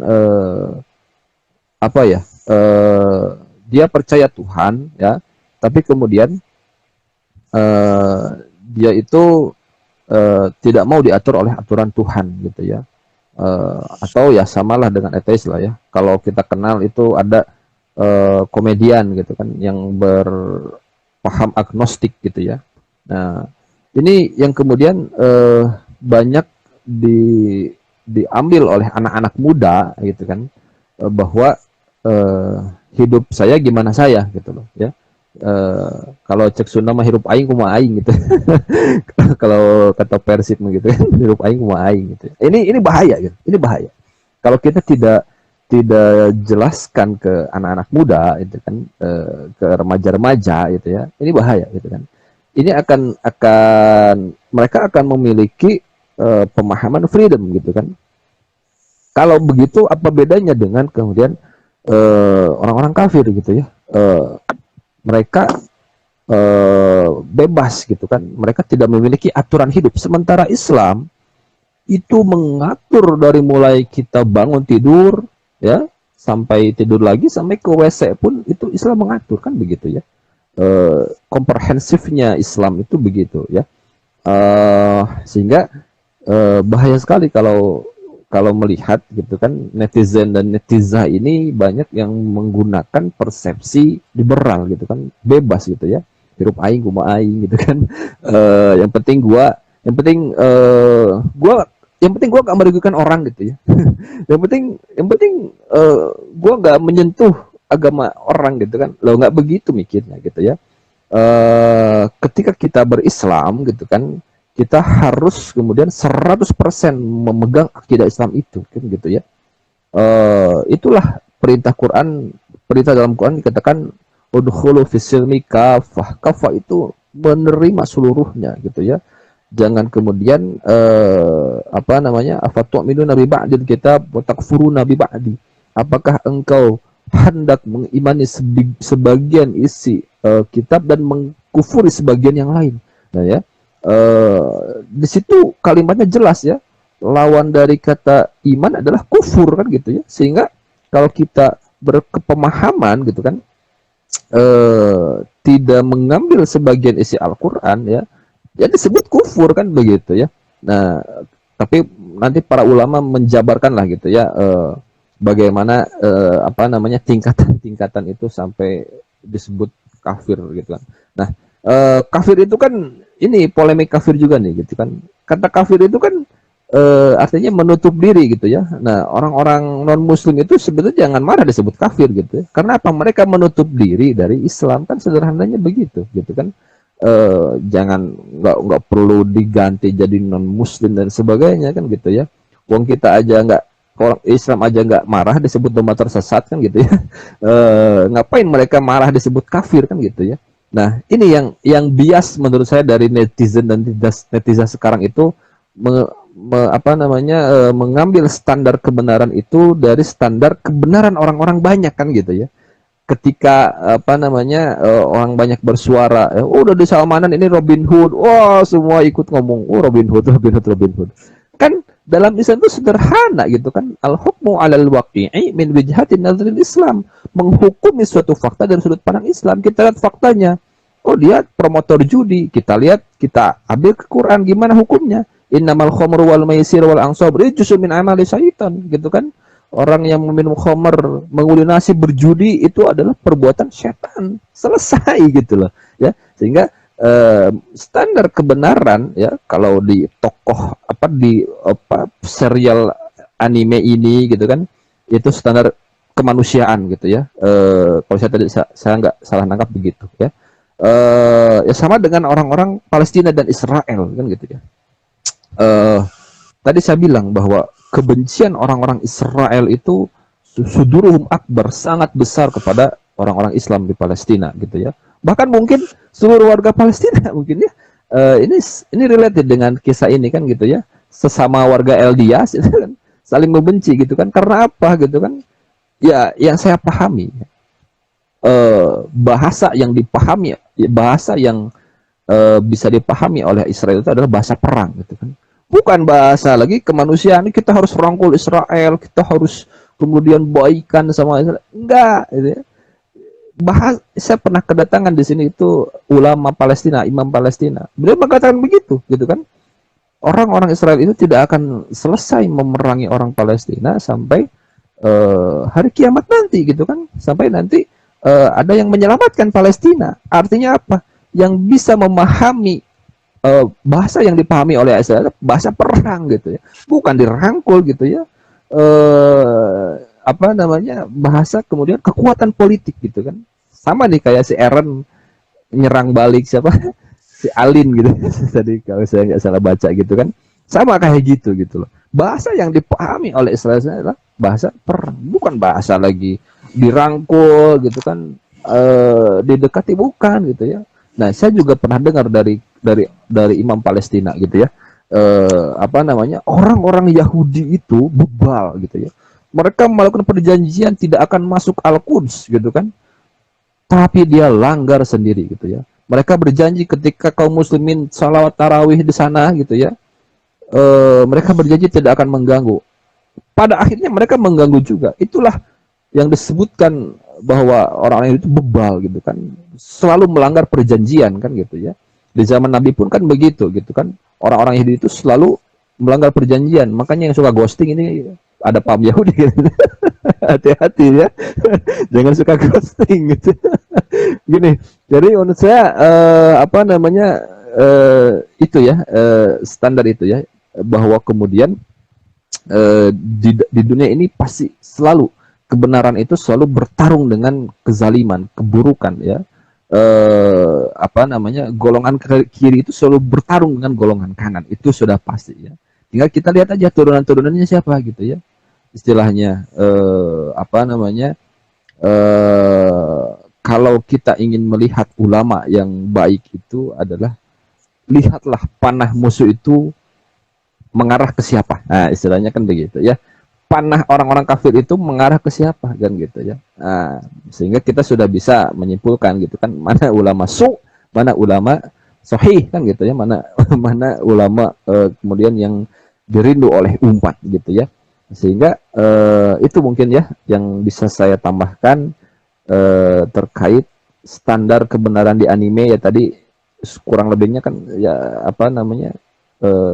dia percaya Tuhan ya, tapi kemudian dia itu tidak mau diatur oleh aturan Tuhan gitu ya, atau ya samalah dengan ateis lah ya. Kalau kita kenal itu ada komedian gitu kan yang berpaham agnostik gitu ya. Nah, ini yang kemudian banyak diambil oleh anak-anak muda gitu kan, bahwa hidup saya gimana saya gitu loh ya. Kalau cek Sunda mah hirup aing kumaha aing gitu. Kalau kata Persib gitu kan, hirup aing kumaha aing gitu. Ini bahaya gitu. Ini bahaya. Kalau kita tidak jelaskan ke anak-anak muda itu kan, ke remaja-remaja gitu ya, ini bahaya gitu kan. Ini akan mereka akan memiliki pemahaman freedom gitu kan. Kalau begitu apa bedanya dengan kemudian orang-orang kafir gitu ya. Mereka bebas gitu kan. Mereka tidak memiliki aturan hidup. Sementara Islam itu mengatur dari mulai kita bangun tidur ya sampai tidur lagi sampai ke WC pun itu Islam mengatur kan begitu ya. Komprehensifnya Islam itu begitu ya. Sehingga bahaya sekali kalau melihat gitu kan, netizen dan netiza ini banyak yang menggunakan persepsi liberal gitu kan, bebas gitu ya, hirup aing kumaha aing gitu kan. Yang penting gua gak merugikan orang gitu ya. yang penting gua nggak menyentuh agama orang gitu kan. Lo nggak begitu mikirnya gitu ya. Ketika kita berislam gitu kan, kita harus kemudian 100% memegang akidah Islam itu kan gitu ya. Itulah perintah dalam Quran dikatakan udkhulu fis-silmi kafah. Kafah itu menerima seluruhnya gitu ya. Jangan kemudian afatu'minuna bi ba'dil kitab wa takfuruna bi ba'di. Apakah engkau hendak mengimani sebagian isi kitab dan mengkufuri sebagian yang lain? Nah ya, di situ kalimatnya jelas ya, lawan dari kata iman adalah kufur kan gitu ya. Sehingga kalau kita berkepemahaman gitu kan, tidak mengambil sebagian isi Al-Quran ya, ya disebut kufur kan begitu ya. Nah tapi nanti para ulama menjabarkan lah gitu ya, bagaimana tingkatan-tingkatan itu sampai disebut kafir gitu kan. Nah kafir itu kan, ini polemik kafir juga nih gitu kan. Kata kafir itu kan artinya menutup diri gitu ya. Nah orang-orang non muslim itu sebetulnya jangan marah disebut kafir gitu ya. Karena apa? Mereka menutup diri dari Islam kan, sederhananya begitu gitu kan. Jangan nggak perlu diganti jadi non muslim dan sebagainya kan gitu ya. Wong kita aja nggak, orang Islam aja nggak marah disebut domba tersesat kan gitu ya. Ngapain mereka marah disebut kafir kan gitu ya. Nah ini yang bias menurut saya dari netizen dan netizen sekarang itu, mengambil standar kebenaran itu dari standar kebenaran orang-orang banyak kan gitu ya. Ketika orang banyak bersuara, udah di Salmanan ini Robin Hood, wah semua ikut ngomong, Robin Hood kan. Dalam Islam itu sederhana gitu kan, al-hukmu 'alal waqi'i min wijhatin nazril Islam, menghukumi suatu fakta dari sudut pandang Islam. Kita lihat faktanya, dia promotor judi, kita ambil ke Quran gimana hukumnya, innamal khamru wal maisir wal ansab rijsun min amali syaitan gitu kan. Orang yang meminum khamr, mengulinasi, berjudi itu adalah perbuatan setan. Selesai gitu loh ya. Sehingga standar kebenaran ya, kalau di tokoh serial anime ini gitu kan, itu standar kemanusiaan gitu ya. Kalau saya nggak salah nangkap begitu ya. Ya sama dengan orang-orang Palestina dan Israel kan gitu ya. Tadi saya bilang bahwa kebencian orang-orang Israel itu suduruhum akbar, sangat besar kepada orang-orang Islam di Palestina gitu ya. Bahkan mungkin seluruh warga Palestina mungkin ya, ini related dengan kisah ini kan gitu ya. Sesama warga Eldias itu kan saling membenci gitu kan. Karena apa gitu kan? Ya yang saya pahami, bahasa yang dipahami, bahasa yang bisa dipahami oleh Israel itu adalah bahasa perang gitu kan. Bukan bahasa lagi kemanusiaan, kita harus rangkul Israel, kita harus kemudian baikan sama Israel. Enggak gitu ya. Saya pernah kedatangan di sini itu ulama Palestina, imam Palestina. Beliau mengatakan begitu, gitu kan? Orang-orang Israel itu tidak akan selesai memerangi orang Palestina sampai hari kiamat nanti, gitu kan? Sampai nanti ada yang menyelamatkan Palestina. Artinya apa? Yang bisa memahami bahasa yang dipahami oleh Israel, bahasa perang, gitu ya. Bukan dirangkul, gitu ya. Bahasa kemudian kekuatan politik gitu kan. Sama nih kayak si Aaron nyerang balik siapa si Alin gitu tadi kalau saya nggak salah baca gitu kan, sama kayak gitu loh. Bahasa yang dipahami oleh Israel adalah bahasa perang, bukan bahasa lagi dirangkul gitu kan, didekati, bukan gitu ya. Nah, saya juga pernah dengar dari imam Palestina gitu ya, apa namanya, orang-orang Yahudi itu bebal gitu ya. Mereka melakukan perjanjian tidak akan masuk Al-Quds gitu kan, tapi dia langgar sendiri gitu ya. Mereka berjanji ketika kaum muslimin salawat tarawih di sana gitu ya, mereka berjanji tidak akan mengganggu. Pada akhirnya mereka mengganggu juga. Itulah yang disebutkan bahwa orang-orang itu bebal gitu kan, selalu melanggar perjanjian kan gitu ya. Di zaman Nabi pun kan begitu gitu kan, orang-orang Yahudi itu selalu melanggar perjanjian. Makanya yang suka ghosting ini ada paham Yahudi gitu. Hati-hati ya, jangan suka ghosting gitu. Gini, jadi menurut saya apa namanya, itu ya, standar itu ya, bahwa kemudian di dunia ini pasti selalu kebenaran itu selalu bertarung dengan kezaliman, keburukan ya. Apa namanya, golongan kiri itu selalu bertarung dengan golongan kanan, itu sudah pasti ya. Tinggal kita lihat aja turunan-turunannya siapa gitu ya. Istilahnya apa namanya, kalau kita ingin melihat ulama yang baik itu adalah lihatlah panah musuh itu mengarah ke siapa. Nah, istilahnya kan begitu ya. Panah orang-orang kafir itu mengarah ke siapa kan gitu ya. Nah, sehingga kita sudah bisa menyimpulkan gitu kan, mana ulama mana ulama sahih kan gitu ya, mana mana ulama kemudian yang dirindu oleh umat gitu ya. Sehingga itu mungkin ya yang bisa saya tambahkan terkait standar kebenaran di anime ya, tadi kurang lebihnya kan ya apa namanya,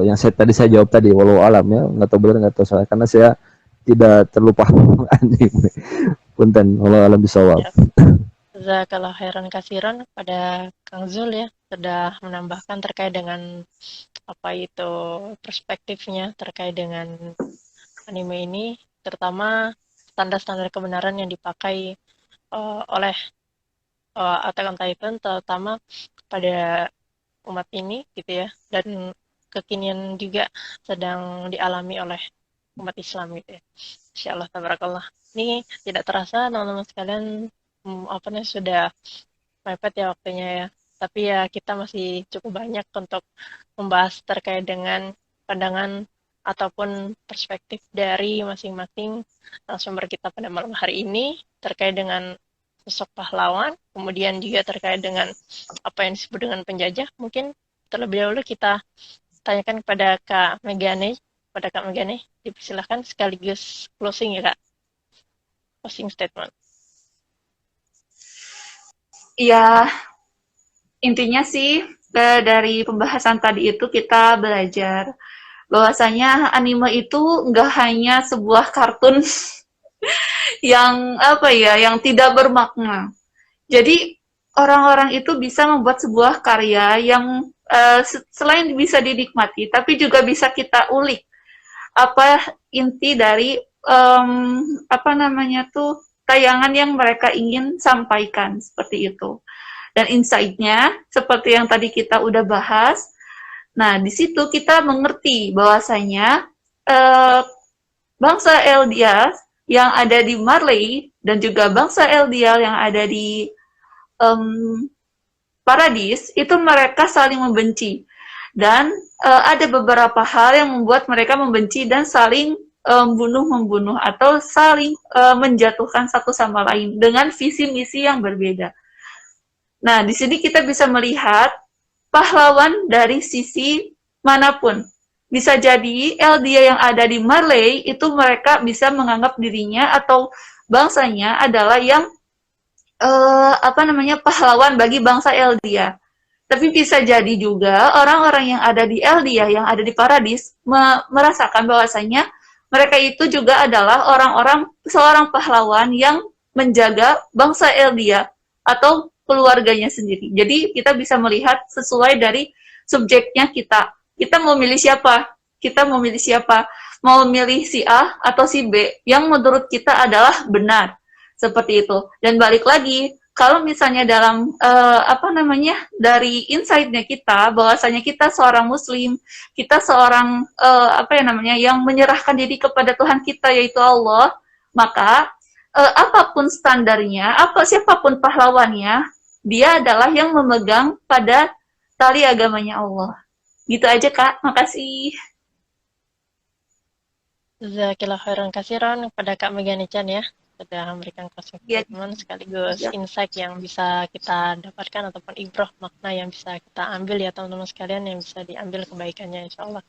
yang tadi saya jawab tadi, walau alam ya, nggak tahu benar nggak tahu salah karena saya tidak terlupa anime. Punten, walau alam bisawab. Ya. Jazakallah khairan kasiran pada Kang Zul ya, sudah menambahkan terkait dengan apa itu perspektifnya terkait dengan anime ini, terutama standar-standar kebenaran yang dipakai oleh Attack on Titan, terutama pada umat ini gitu ya, dan kekinian juga sedang dialami oleh umat Islam gitu ya. Insyaallah tabarakallah. Ini tidak terasa teman-teman sekalian, apa nih, sudah mepet ya waktunya ya. Tapi ya kita masih cukup banyak untuk membahas terkait dengan pandangan ataupun perspektif dari masing-masing narasumber kita pada malam hari ini terkait dengan sosok pahlawan, kemudian juga terkait dengan apa yang disebut dengan penjajah. Mungkin terlebih dahulu kita tanyakan kepada Kak Megane. Pada Kak Megane, dipersilahkan sekaligus closing ya Kak. Closing statement. Ya, intinya sih dari pembahasan tadi itu kita belajar bahwasanya anime itu nggak hanya sebuah kartun yang apa ya, yang tidak bermakna. Jadi orang-orang itu bisa membuat sebuah karya yang selain bisa dinikmati, tapi juga bisa kita ulik apa inti dari apa namanya tuh tayangan yang mereka ingin sampaikan, seperti itu. Dan insight-nya seperti yang tadi kita udah bahas. Nah, di situ kita mengerti bahwasanya bangsa Eldias yang ada di Marley dan juga bangsa Eldial yang ada di Paradis itu mereka saling membenci, dan ada beberapa hal yang membuat mereka membenci dan saling membunuh atau saling menjatuhkan satu sama lain dengan visi misi yang berbeda. Nah, di sini kita bisa melihat pahlawan dari sisi manapun. Bisa jadi Eldia yang ada di Marley itu mereka bisa menganggap dirinya atau bangsanya adalah yang apa namanya, pahlawan bagi bangsa Eldia. Tapi bisa jadi juga orang-orang yang ada di Eldia, yang ada di Paradis, merasakan bahwasanya mereka itu juga adalah orang-orang, seorang pahlawan yang menjaga bangsa Eldia atau keluarganya sendiri. Jadi kita bisa melihat sesuai dari subjeknya kita. Kita mau milih siapa? Kita mau milih siapa? Mau milih si A atau si B yang menurut kita adalah benar. Seperti itu. Dan balik lagi, kalau misalnya dalam apa namanya, dari insight-nya kita bahwasanya kita seorang muslim, kita seorang apa ya namanya, yang menyerahkan diri kepada Tuhan kita yaitu Allah, maka apapun standarnya, siapapun pahlawannya, dia adalah yang memegang pada tali agamanya Allah. Gitu aja Kak, makasih. Jazakallah khairan kasiran kepada Kak Megani Chan ya, sudah memberikan closing Ya, statement sekaligus ya. insight yang bisa kita dapatkan ataupun ibroh makna yang bisa kita ambil ya teman-teman sekalian, yang bisa diambil kebaikannya insya Allah.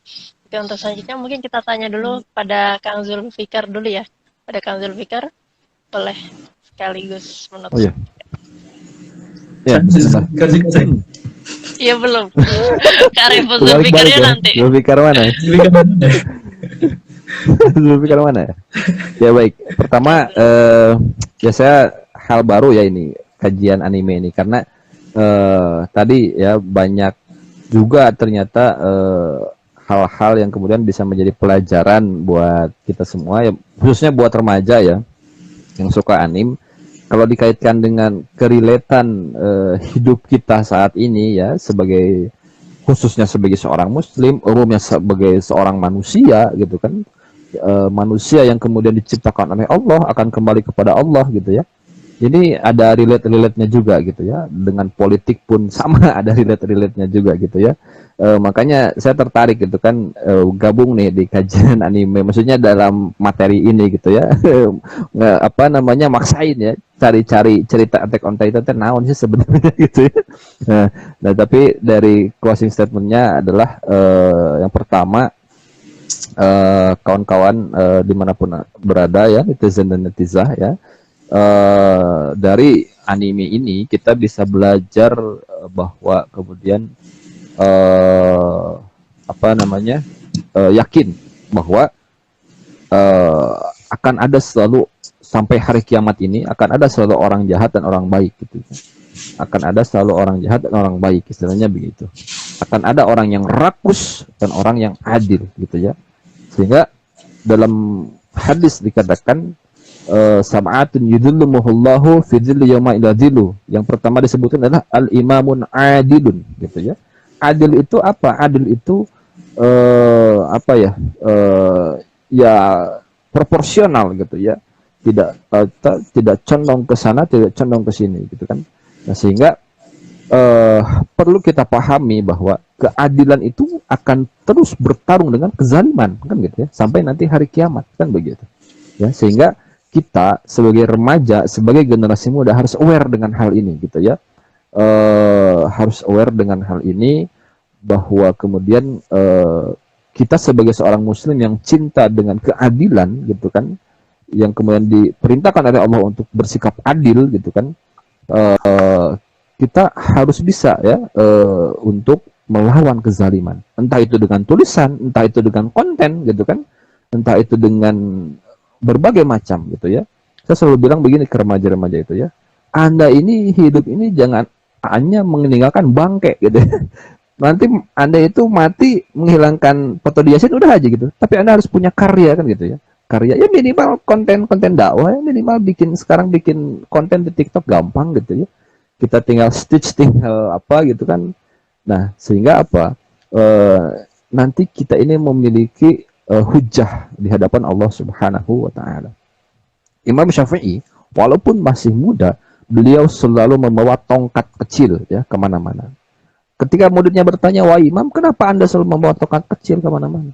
Oke, untuk selanjutnya mungkin kita tanya dulu pada Kang Zulfikar dulu ya. Pada Kang Zulfikar, boleh sekaligus menutup. Oh iya. Ya, Kasih. Iya belum. Kak Rifus balik Zulfikarnya ya. nanti. Zulfikar mana? Zulfikar mana ya? Ya baik. Pertama, ya saya hal baru ya ini kajian anime ini karena tadi ya banyak juga ternyata hal-hal yang kemudian bisa menjadi pelajaran buat kita semua ya, khususnya buat remaja ya yang suka anime. Kalau dikaitkan dengan kerelatan hidup kita saat ini ya, sebagai khususnya sebagai seorang muslim, umumnya sebagai seorang manusia gitu kan, manusia yang kemudian diciptakan oleh Allah akan kembali kepada Allah gitu ya. Jadi ada relate-nya juga gitu ya, dengan politik pun sama ada relate-nya juga gitu ya. Makanya saya tertarik gitu kan, gabung nih di kajian anime, maksudnya dalam materi ini gitu ya. Apa namanya, maksain ya cari-cari cerita Attack on Titan itu naon sih sebenarnya gitu ya. Nah tapi dari closing statementnya adalah yang pertama, kawan-kawan dimanapun berada ya, netizen dan netizah ya, dari anime ini kita bisa belajar bahwa kemudian apa namanya, yakin bahwa akan ada selalu sampai hari kiamat ini akan ada selalu orang jahat dan orang baik gitu. Akan ada selalu orang jahat dan orang baik, istilahnya begitu. Akan ada orang yang rakus dan orang yang adil gitu ya. Sehingga dalam hadis dikatakan sab'atun yudhilluhullahu fi dhilli yawma ila dhillu. Yang pertama disebutkan adalah al-imamun adilun gitu ya. Adil itu apa? Adil itu apa ya? Ya proporsional gitu ya. Tidak condong ke sana, tidak condong ke sini gitu kan. Nah, sehingga perlu kita pahami bahwa keadilan itu akan terus bertarung dengan kezaliman kan gitu ya, sampai nanti hari kiamat kan begitu. Ya, sehingga kita sebagai remaja, sebagai generasi muda harus aware dengan hal ini gitu ya. Harus aware dengan hal ini bahwa kemudian kita sebagai seorang muslim yang cinta dengan keadilan gitu kan, yang kemudian diperintahkan oleh Allah untuk bersikap adil gitu kan, kita harus bisa ya untuk melawan kezaliman, entah itu dengan tulisan, entah itu dengan konten gitu kan, entah itu dengan berbagai macam gitu ya. Saya selalu bilang begini ke remaja-remaja itu ya, Anda ini hidup ini jangan hanya meninggalkan bangke gitu ya. Nanti Anda itu mati menghilangkan foto di Yasin udah aja gitu, tapi Anda harus punya karya kan gitu ya. Karya ya minimal konten dakwah ya, minimal sekarang bikin konten di TikTok gampang gitu ya, kita tinggal stitch, tinggal apa gitu kan. Nah sehingga apa, nanti kita ini memiliki hujah di hadapan Allah Subhanahu wa Ta'ala. Imam Syafi'i walaupun masih muda, beliau selalu membawa tongkat kecil ya kemana-mana. Ketika muridnya bertanya, wah Imam, kenapa Anda selalu membawa tongkat kecil kemana-mana?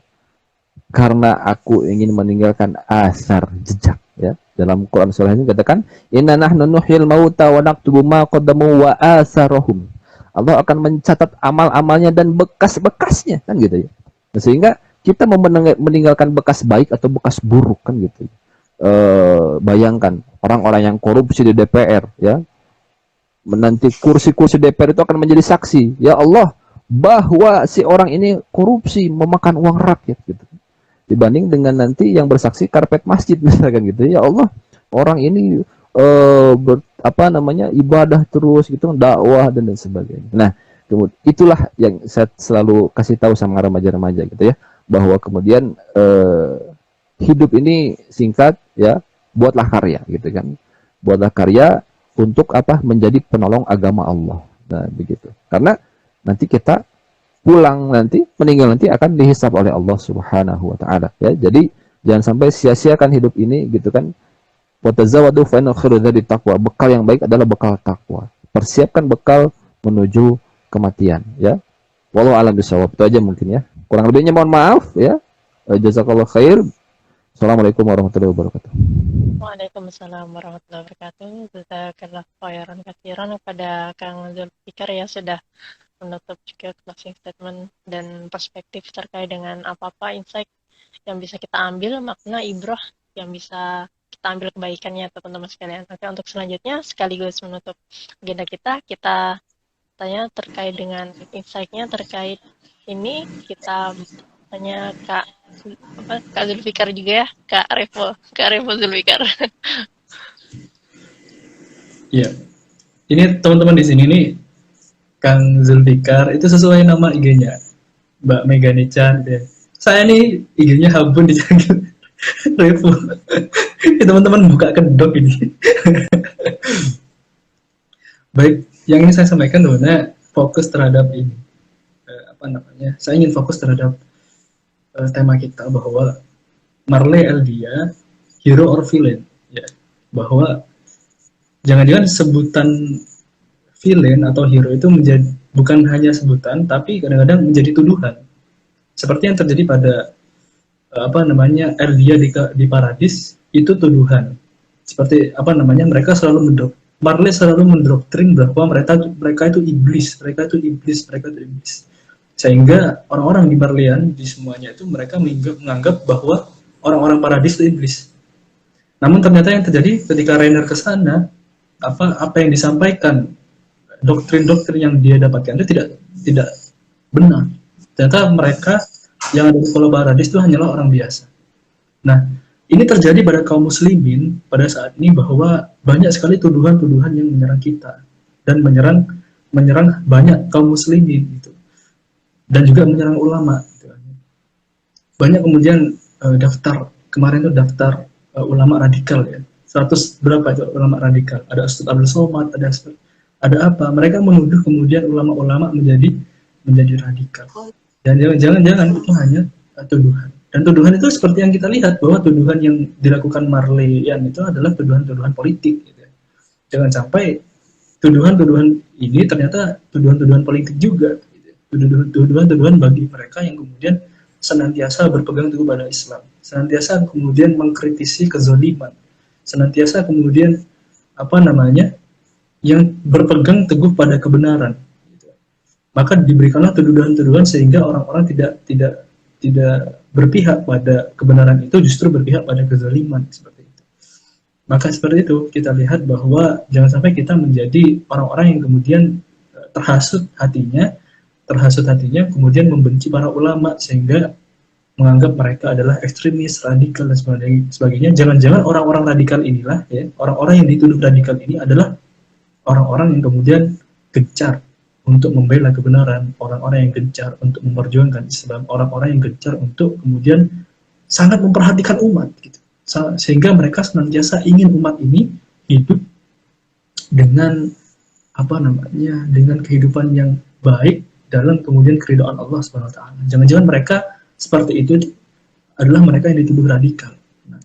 Karena aku ingin meninggalkan asar, jejak ya. Dalam Quran surah ini katakan, inna nahnu nuhyil mauta wa naktubu ma qaddamu wa asarahum. Allah akan mencatat amal-amalnya dan bekas-bekasnya kan gitu ya. Nah, sehingga kita mau meninggalkan bekas baik atau bekas buruk kan gitu. Bayangkan orang-orang yang korupsi di DPR ya. Nanti kursi-kursi DPR itu akan menjadi saksi, ya Allah, bahwa si orang ini korupsi memakan uang rakyat gitu. Dibanding dengan nanti yang bersaksi karpet masjid misalkan gitu, ya Allah, orang ini ibadah terus gitu, dakwah dan sebagainya. Nah, itulah yang saya selalu kasih tahu sama remaja-remaja gitu ya, bahwa kemudian hidup ini singkat ya, buatlah karya gitu kan. Buatlah karya, untuk apa? Menjadi penolong agama Allah. Nah, begitu. Karena nanti kita pulang nanti, meninggal nanti akan dihisab oleh Allah Subhanahu wa taala ya. Jadi jangan sampai sia-siakan hidup ini gitu kan. Watazawadu fa inna khairu dzadi taqwa. Bekal yang baik adalah bekal takwa. Persiapkan bekal menuju kematian ya. Wallahu a'lam bishawab. Itu aja mungkin ya. Kurang lebihnya mohon maaf ya. Jazakallahu khair. Assalamualaikum warahmatullahi wabarakatuh. Waalaikumsalam warahmatullahi wabarakatuh. Jazakallah khairan katsiran kepada Kang Zulfikar ya, sudah menutup juga closing statement dan perspektif terkait dengan apa-apa insight yang bisa kita ambil, makna ibrah yang bisa kita ambil kebaikannya teman-teman sekalian. Oke, untuk selanjutnya sekaligus menutup agenda kita tanya terkait dengan insight-nya terkait ini, kita tanya Kak Zulfikar juga ya, Kak Revo Zulfikar. Iya. Ini teman-teman di sini nih, Kang Zulfikar itu sesuai nama IG-nya, Mbak Megani Chan. Ya. Saya nih IG-nya Habun dipanggil Revo. Teman-teman buka kedok ini. Baik, yang ingin saya sampaikan sebenarnya fokus terhadap ini. Saya ingin fokus terhadap tema kita bahwa Marley Eldia hero or villain ya, bahwa jangan-jangan sebutan villain atau hero itu menjadi bukan hanya sebutan tapi kadang-kadang menjadi tuduhan seperti yang terjadi pada Eldia di Paradis. Itu tuduhan seperti mereka selalu Marley selalu mendoktrin bahwa mereka itu iblis, sehingga orang-orang di Marleyan di semuanya itu mereka menganggap bahwa orang-orang Paradis itu iblis. Namun ternyata yang terjadi ketika Rainer ke sana, apa yang disampaikan, doktrin-doktrin yang dia dapatkan itu tidak benar. Ternyata mereka yang ada di Pulau Paradis itu hanyalah orang biasa. Nah, ini terjadi pada kaum muslimin pada saat ini bahwa banyak sekali tuduhan-tuduhan yang menyerang kita dan menyerang banyak kaum muslimin gitu. Dan juga menyerang ulama gitu. Banyak kemudian kemarin itu daftar ulama radikal ya, 100 berapa itu ulama radikal, ada Ustaz Abdul Somad, ada apa, mereka menuduh kemudian ulama-ulama menjadi radikal. Dan jangan itu hanya tuduhan, dan tuduhan itu seperti yang kita lihat bahwa tuduhan yang dilakukan Marleyan itu adalah tuduhan-tuduhan politik gitu. Jangan sampai tuduhan-tuduhan ini ternyata tuduhan-tuduhan politik juga. Tuduhan-tuduhan bagi mereka yang kemudian senantiasa berpegang teguh pada Islam, senantiasa kemudian mengkritisi kezaliman, senantiasa kemudian yang berpegang teguh pada kebenaran. Maka diberikanlah tuduhan-tuduhan sehingga orang-orang tidak berpihak pada kebenaran itu, justru berpihak pada kezaliman seperti itu. Maka seperti itu kita lihat bahwa jangan sampai kita menjadi orang-orang yang kemudian terhasut hatinya kemudian membenci para ulama sehingga menganggap mereka adalah ekstremis, radikal dan sebagainya. Jangan-jangan orang-orang radikal inilah ya, orang-orang yang dituduh radikal ini adalah orang-orang yang kemudian gencar untuk membela kebenaran, orang-orang yang gencar untuk memperjuangkan Islam, orang-orang yang gencar untuk kemudian sangat memperhatikan umat gitu. Sehingga mereka senantiasa ingin umat ini hidup dengan dengan kehidupan yang baik dalam kemudian keridhaan Allah Subhanahu wa taala. Jangan-jangan mereka seperti itu adalah mereka yang dituduh radikal. Nah,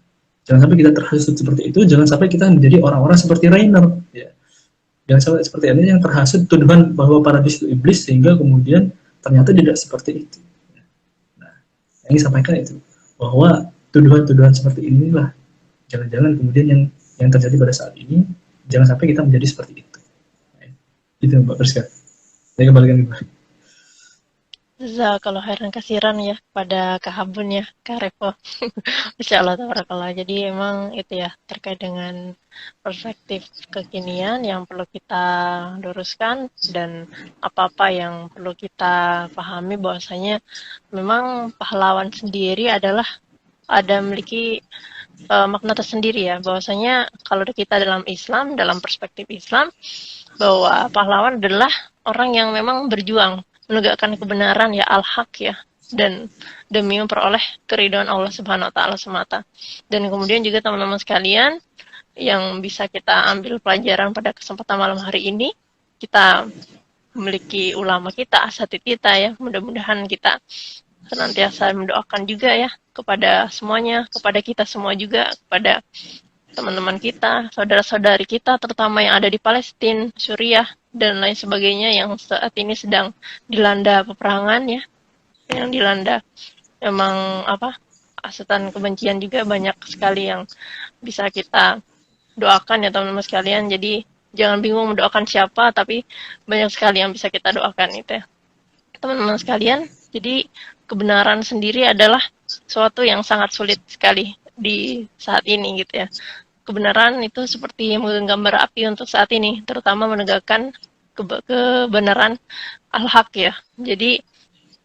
jangan sampai kita terhasut seperti itu, jangan sampai kita menjadi orang-orang seperti Rainer ya. Jangan sampai seperti ini yang terhasut tuduhan bahwa Paradis itu iblis sehingga kemudian ternyata tidak seperti itu. Nah, yang disampaikan itu bahwa tuduhan-tuduhan seperti inilah jangan-jangan kemudian yang terjadi pada saat ini, jangan sampai kita menjadi seperti itu. Itu Mbak Priska. Saya kembalikan ke Mbak. Kalau heran kasiran ya pada Kak Habun ya, Kak Revo. Insya Allah tabarakallah. Jadi emang itu ya terkait dengan perspektif kekinian yang perlu kita luruskan dan apa-apa yang perlu kita pahami bahwasanya memang pahlawan sendiri adalah memiliki makna tersendiri ya, bahwasanya kalau kita dalam Islam, dalam perspektif Islam, bahwa pahlawan adalah orang yang memang berjuang menegakkan kebenaran ya, al-haq ya, dan demi memperoleh keridhaan Allah Subhanahu wa taala semata. Dan kemudian juga teman-teman sekalian, yang bisa kita ambil pelajaran pada kesempatan malam hari ini. Kita memiliki ulama kita, asatid kita ya. Mudah-mudahan kita senantiasa mendoakan juga ya kepada semuanya, kepada kita semua juga, kepada teman-teman kita, saudara-saudari kita, terutama yang ada di Palestina, Suriah, dan lain sebagainya yang saat ini sedang dilanda peperangan ya, yang dilanda memang asutan kebencian juga banyak sekali yang bisa kita doakan ya teman-teman sekalian. Jadi jangan bingung mendoakan siapa, tapi banyak sekali yang bisa kita doakan itu ya. Teman-teman sekalian, jadi kebenaran sendiri adalah sesuatu yang sangat sulit sekali di saat ini gitu ya. Kebenaran itu seperti menggambar api untuk saat ini, terutama menegakkan kebenaran al-haq ya. Jadi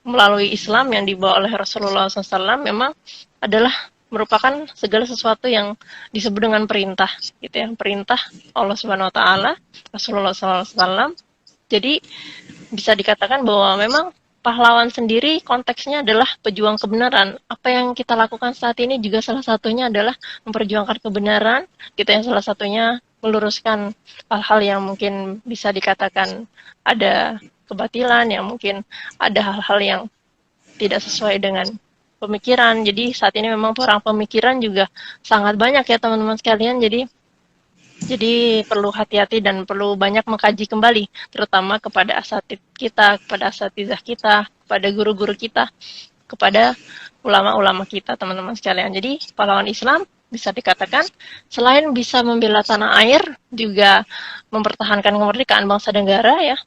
melalui Islam yang dibawa oleh Rasulullah SAW memang adalah merupakan segala sesuatu yang disebut dengan perintah gitu ya, perintah Allah Subhanahu Wa Taala, Rasulullah SAW. Jadi bisa dikatakan bahwa memang pahlawan sendiri konteksnya adalah pejuang kebenaran. Apa yang kita lakukan saat ini juga salah satunya adalah memperjuangkan kebenaran, gitu ya, salah satunya meluruskan hal-hal yang mungkin bisa dikatakan ada kebatilan, yang mungkin ada hal-hal yang tidak sesuai dengan pemikiran. Jadi saat ini memang perang pemikiran juga sangat banyak ya teman-teman sekalian. Jadi perlu hati-hati dan perlu banyak mengkaji kembali, terutama kepada asatid kita, kepada asatizah kita, kepada guru-guru kita, kepada ulama-ulama kita, teman-teman sekalian. Jadi pahlawan Islam bisa dikatakan selain bisa membela tanah air, juga mempertahankan kemerdekaan bangsa dan negara ya,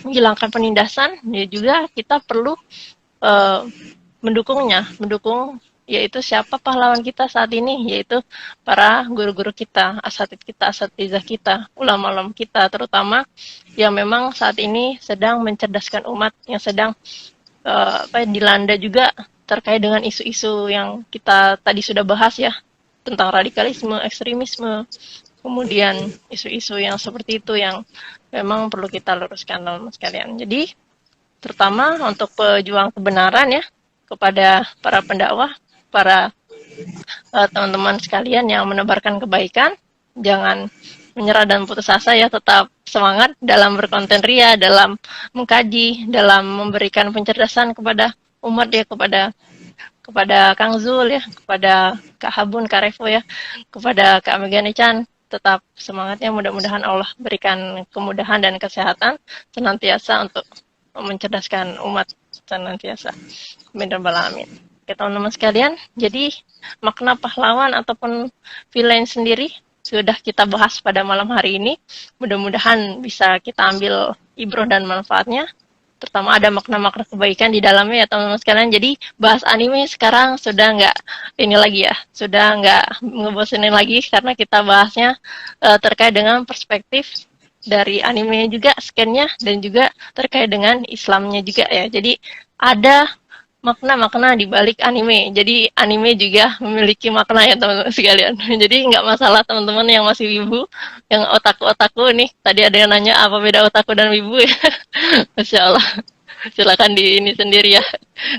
menghilangkan penindasan, ya juga kita perlu mendukung yaitu siapa pahlawan kita saat ini, yaitu para guru-guru kita, asatid kita, asatizah kita, ulama-ulama kita, terutama yang memang saat ini sedang mencerdaskan umat, yang sedang dilanda juga terkait dengan isu-isu yang kita tadi sudah bahas ya, tentang radikalisme, ekstremisme, kemudian isu-isu yang seperti itu yang memang perlu kita luruskan teman-teman sekalian. Jadi terutama untuk pejuang kebenaran ya, kepada para pendakwah, para teman-teman sekalian yang menebarkan kebaikan, jangan menyerah dan putus asa ya, tetap semangat dalam berkonten ria, dalam mengkaji, dalam memberikan pencerdasan kepada umat ya, kepada Kang Zul ya, kepada Kak Habun, Kak Revo ya, kepada Kak Megani Chan, tetap semangatnya, mudah-mudahan Allah berikan kemudahan dan kesehatan senantiasa untuk mencerdaskan umat senantiasa. Amin rabbal alamin. Oke teman-teman sekalian, jadi makna pahlawan ataupun villain sendiri sudah kita bahas pada malam hari ini. Mudah-mudahan bisa kita ambil ibroh dan manfaatnya. Terutama ada makna-makna kebaikan di dalamnya ya teman-teman sekalian. Jadi bahas anime sekarang sudah nggak ini lagi ya, sudah nggak ngebosenin lagi karena kita bahasnya terkait dengan perspektif dari anime juga, scannya, dan juga terkait dengan Islamnya juga ya. Jadi ada makna-makna di balik anime. Jadi anime juga memiliki makna ya teman-teman sekalian. Jadi nggak masalah teman-teman yang masih wibu, yang otaku-otaku nih. Tadi ada yang nanya apa beda otaku dan wibu ya. Masya Allah. Silakan di ini sendiri ya.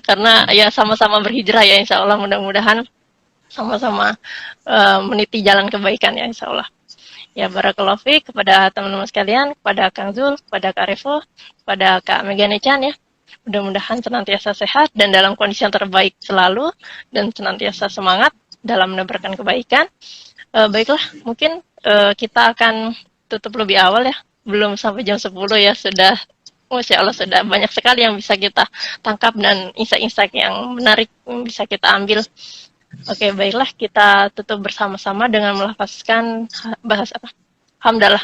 Karena ya sama-sama berhijrah ya insya Allah. Mudah-mudahan sama-sama meniti jalan kebaikan ya insya Allah. Ya barakallahu fiik kepada teman-teman sekalian, kepada Kang Zul, kepada Kak Revo, kepada Kak Megani Chan ya. Mudah-mudahan senantiasa sehat dan dalam kondisi yang terbaik selalu, dan senantiasa semangat dalam menebarkan kebaikan. Baiklah, mungkin kita akan tutup lebih awal ya, belum sampai jam 10 ya, sudah Masya Allah sudah banyak sekali yang bisa kita tangkap dan insight-insight yang menarik yang bisa kita ambil. Oke, baiklah kita tutup bersama-sama dengan melafazkan bahas apa? Hamdalah.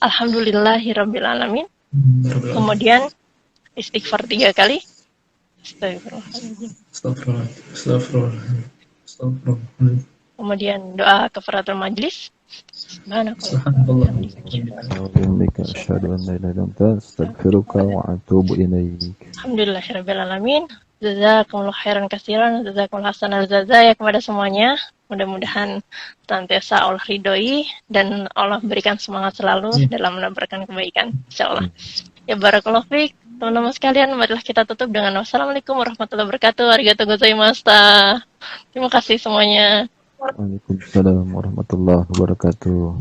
Alhamdulillahirabbil alamin. Kemudian istighfar 3 kali. Astagfirullah. Kemudian doa kafaratul majlis. Subhanallah. Alhamdulillahirabbil alamin. Jazakumullah khairan katsiran, jazakumullah hasanal jazaa kepada semuanya. Mudah-mudahan senantiasa Allah ridhoi dan Allah berikan semangat selalu dalam menebarkan kebaikan, insyaallah. Ya barakallahu fiik, teman-teman sekalian, marilah kita tutup dengan wassalamualaikum warahmatullahi wabarakatuh. Arigatou gozaimashita. Terima kasih semuanya. Waalaikumsalam warahmatullahi wabarakatuh.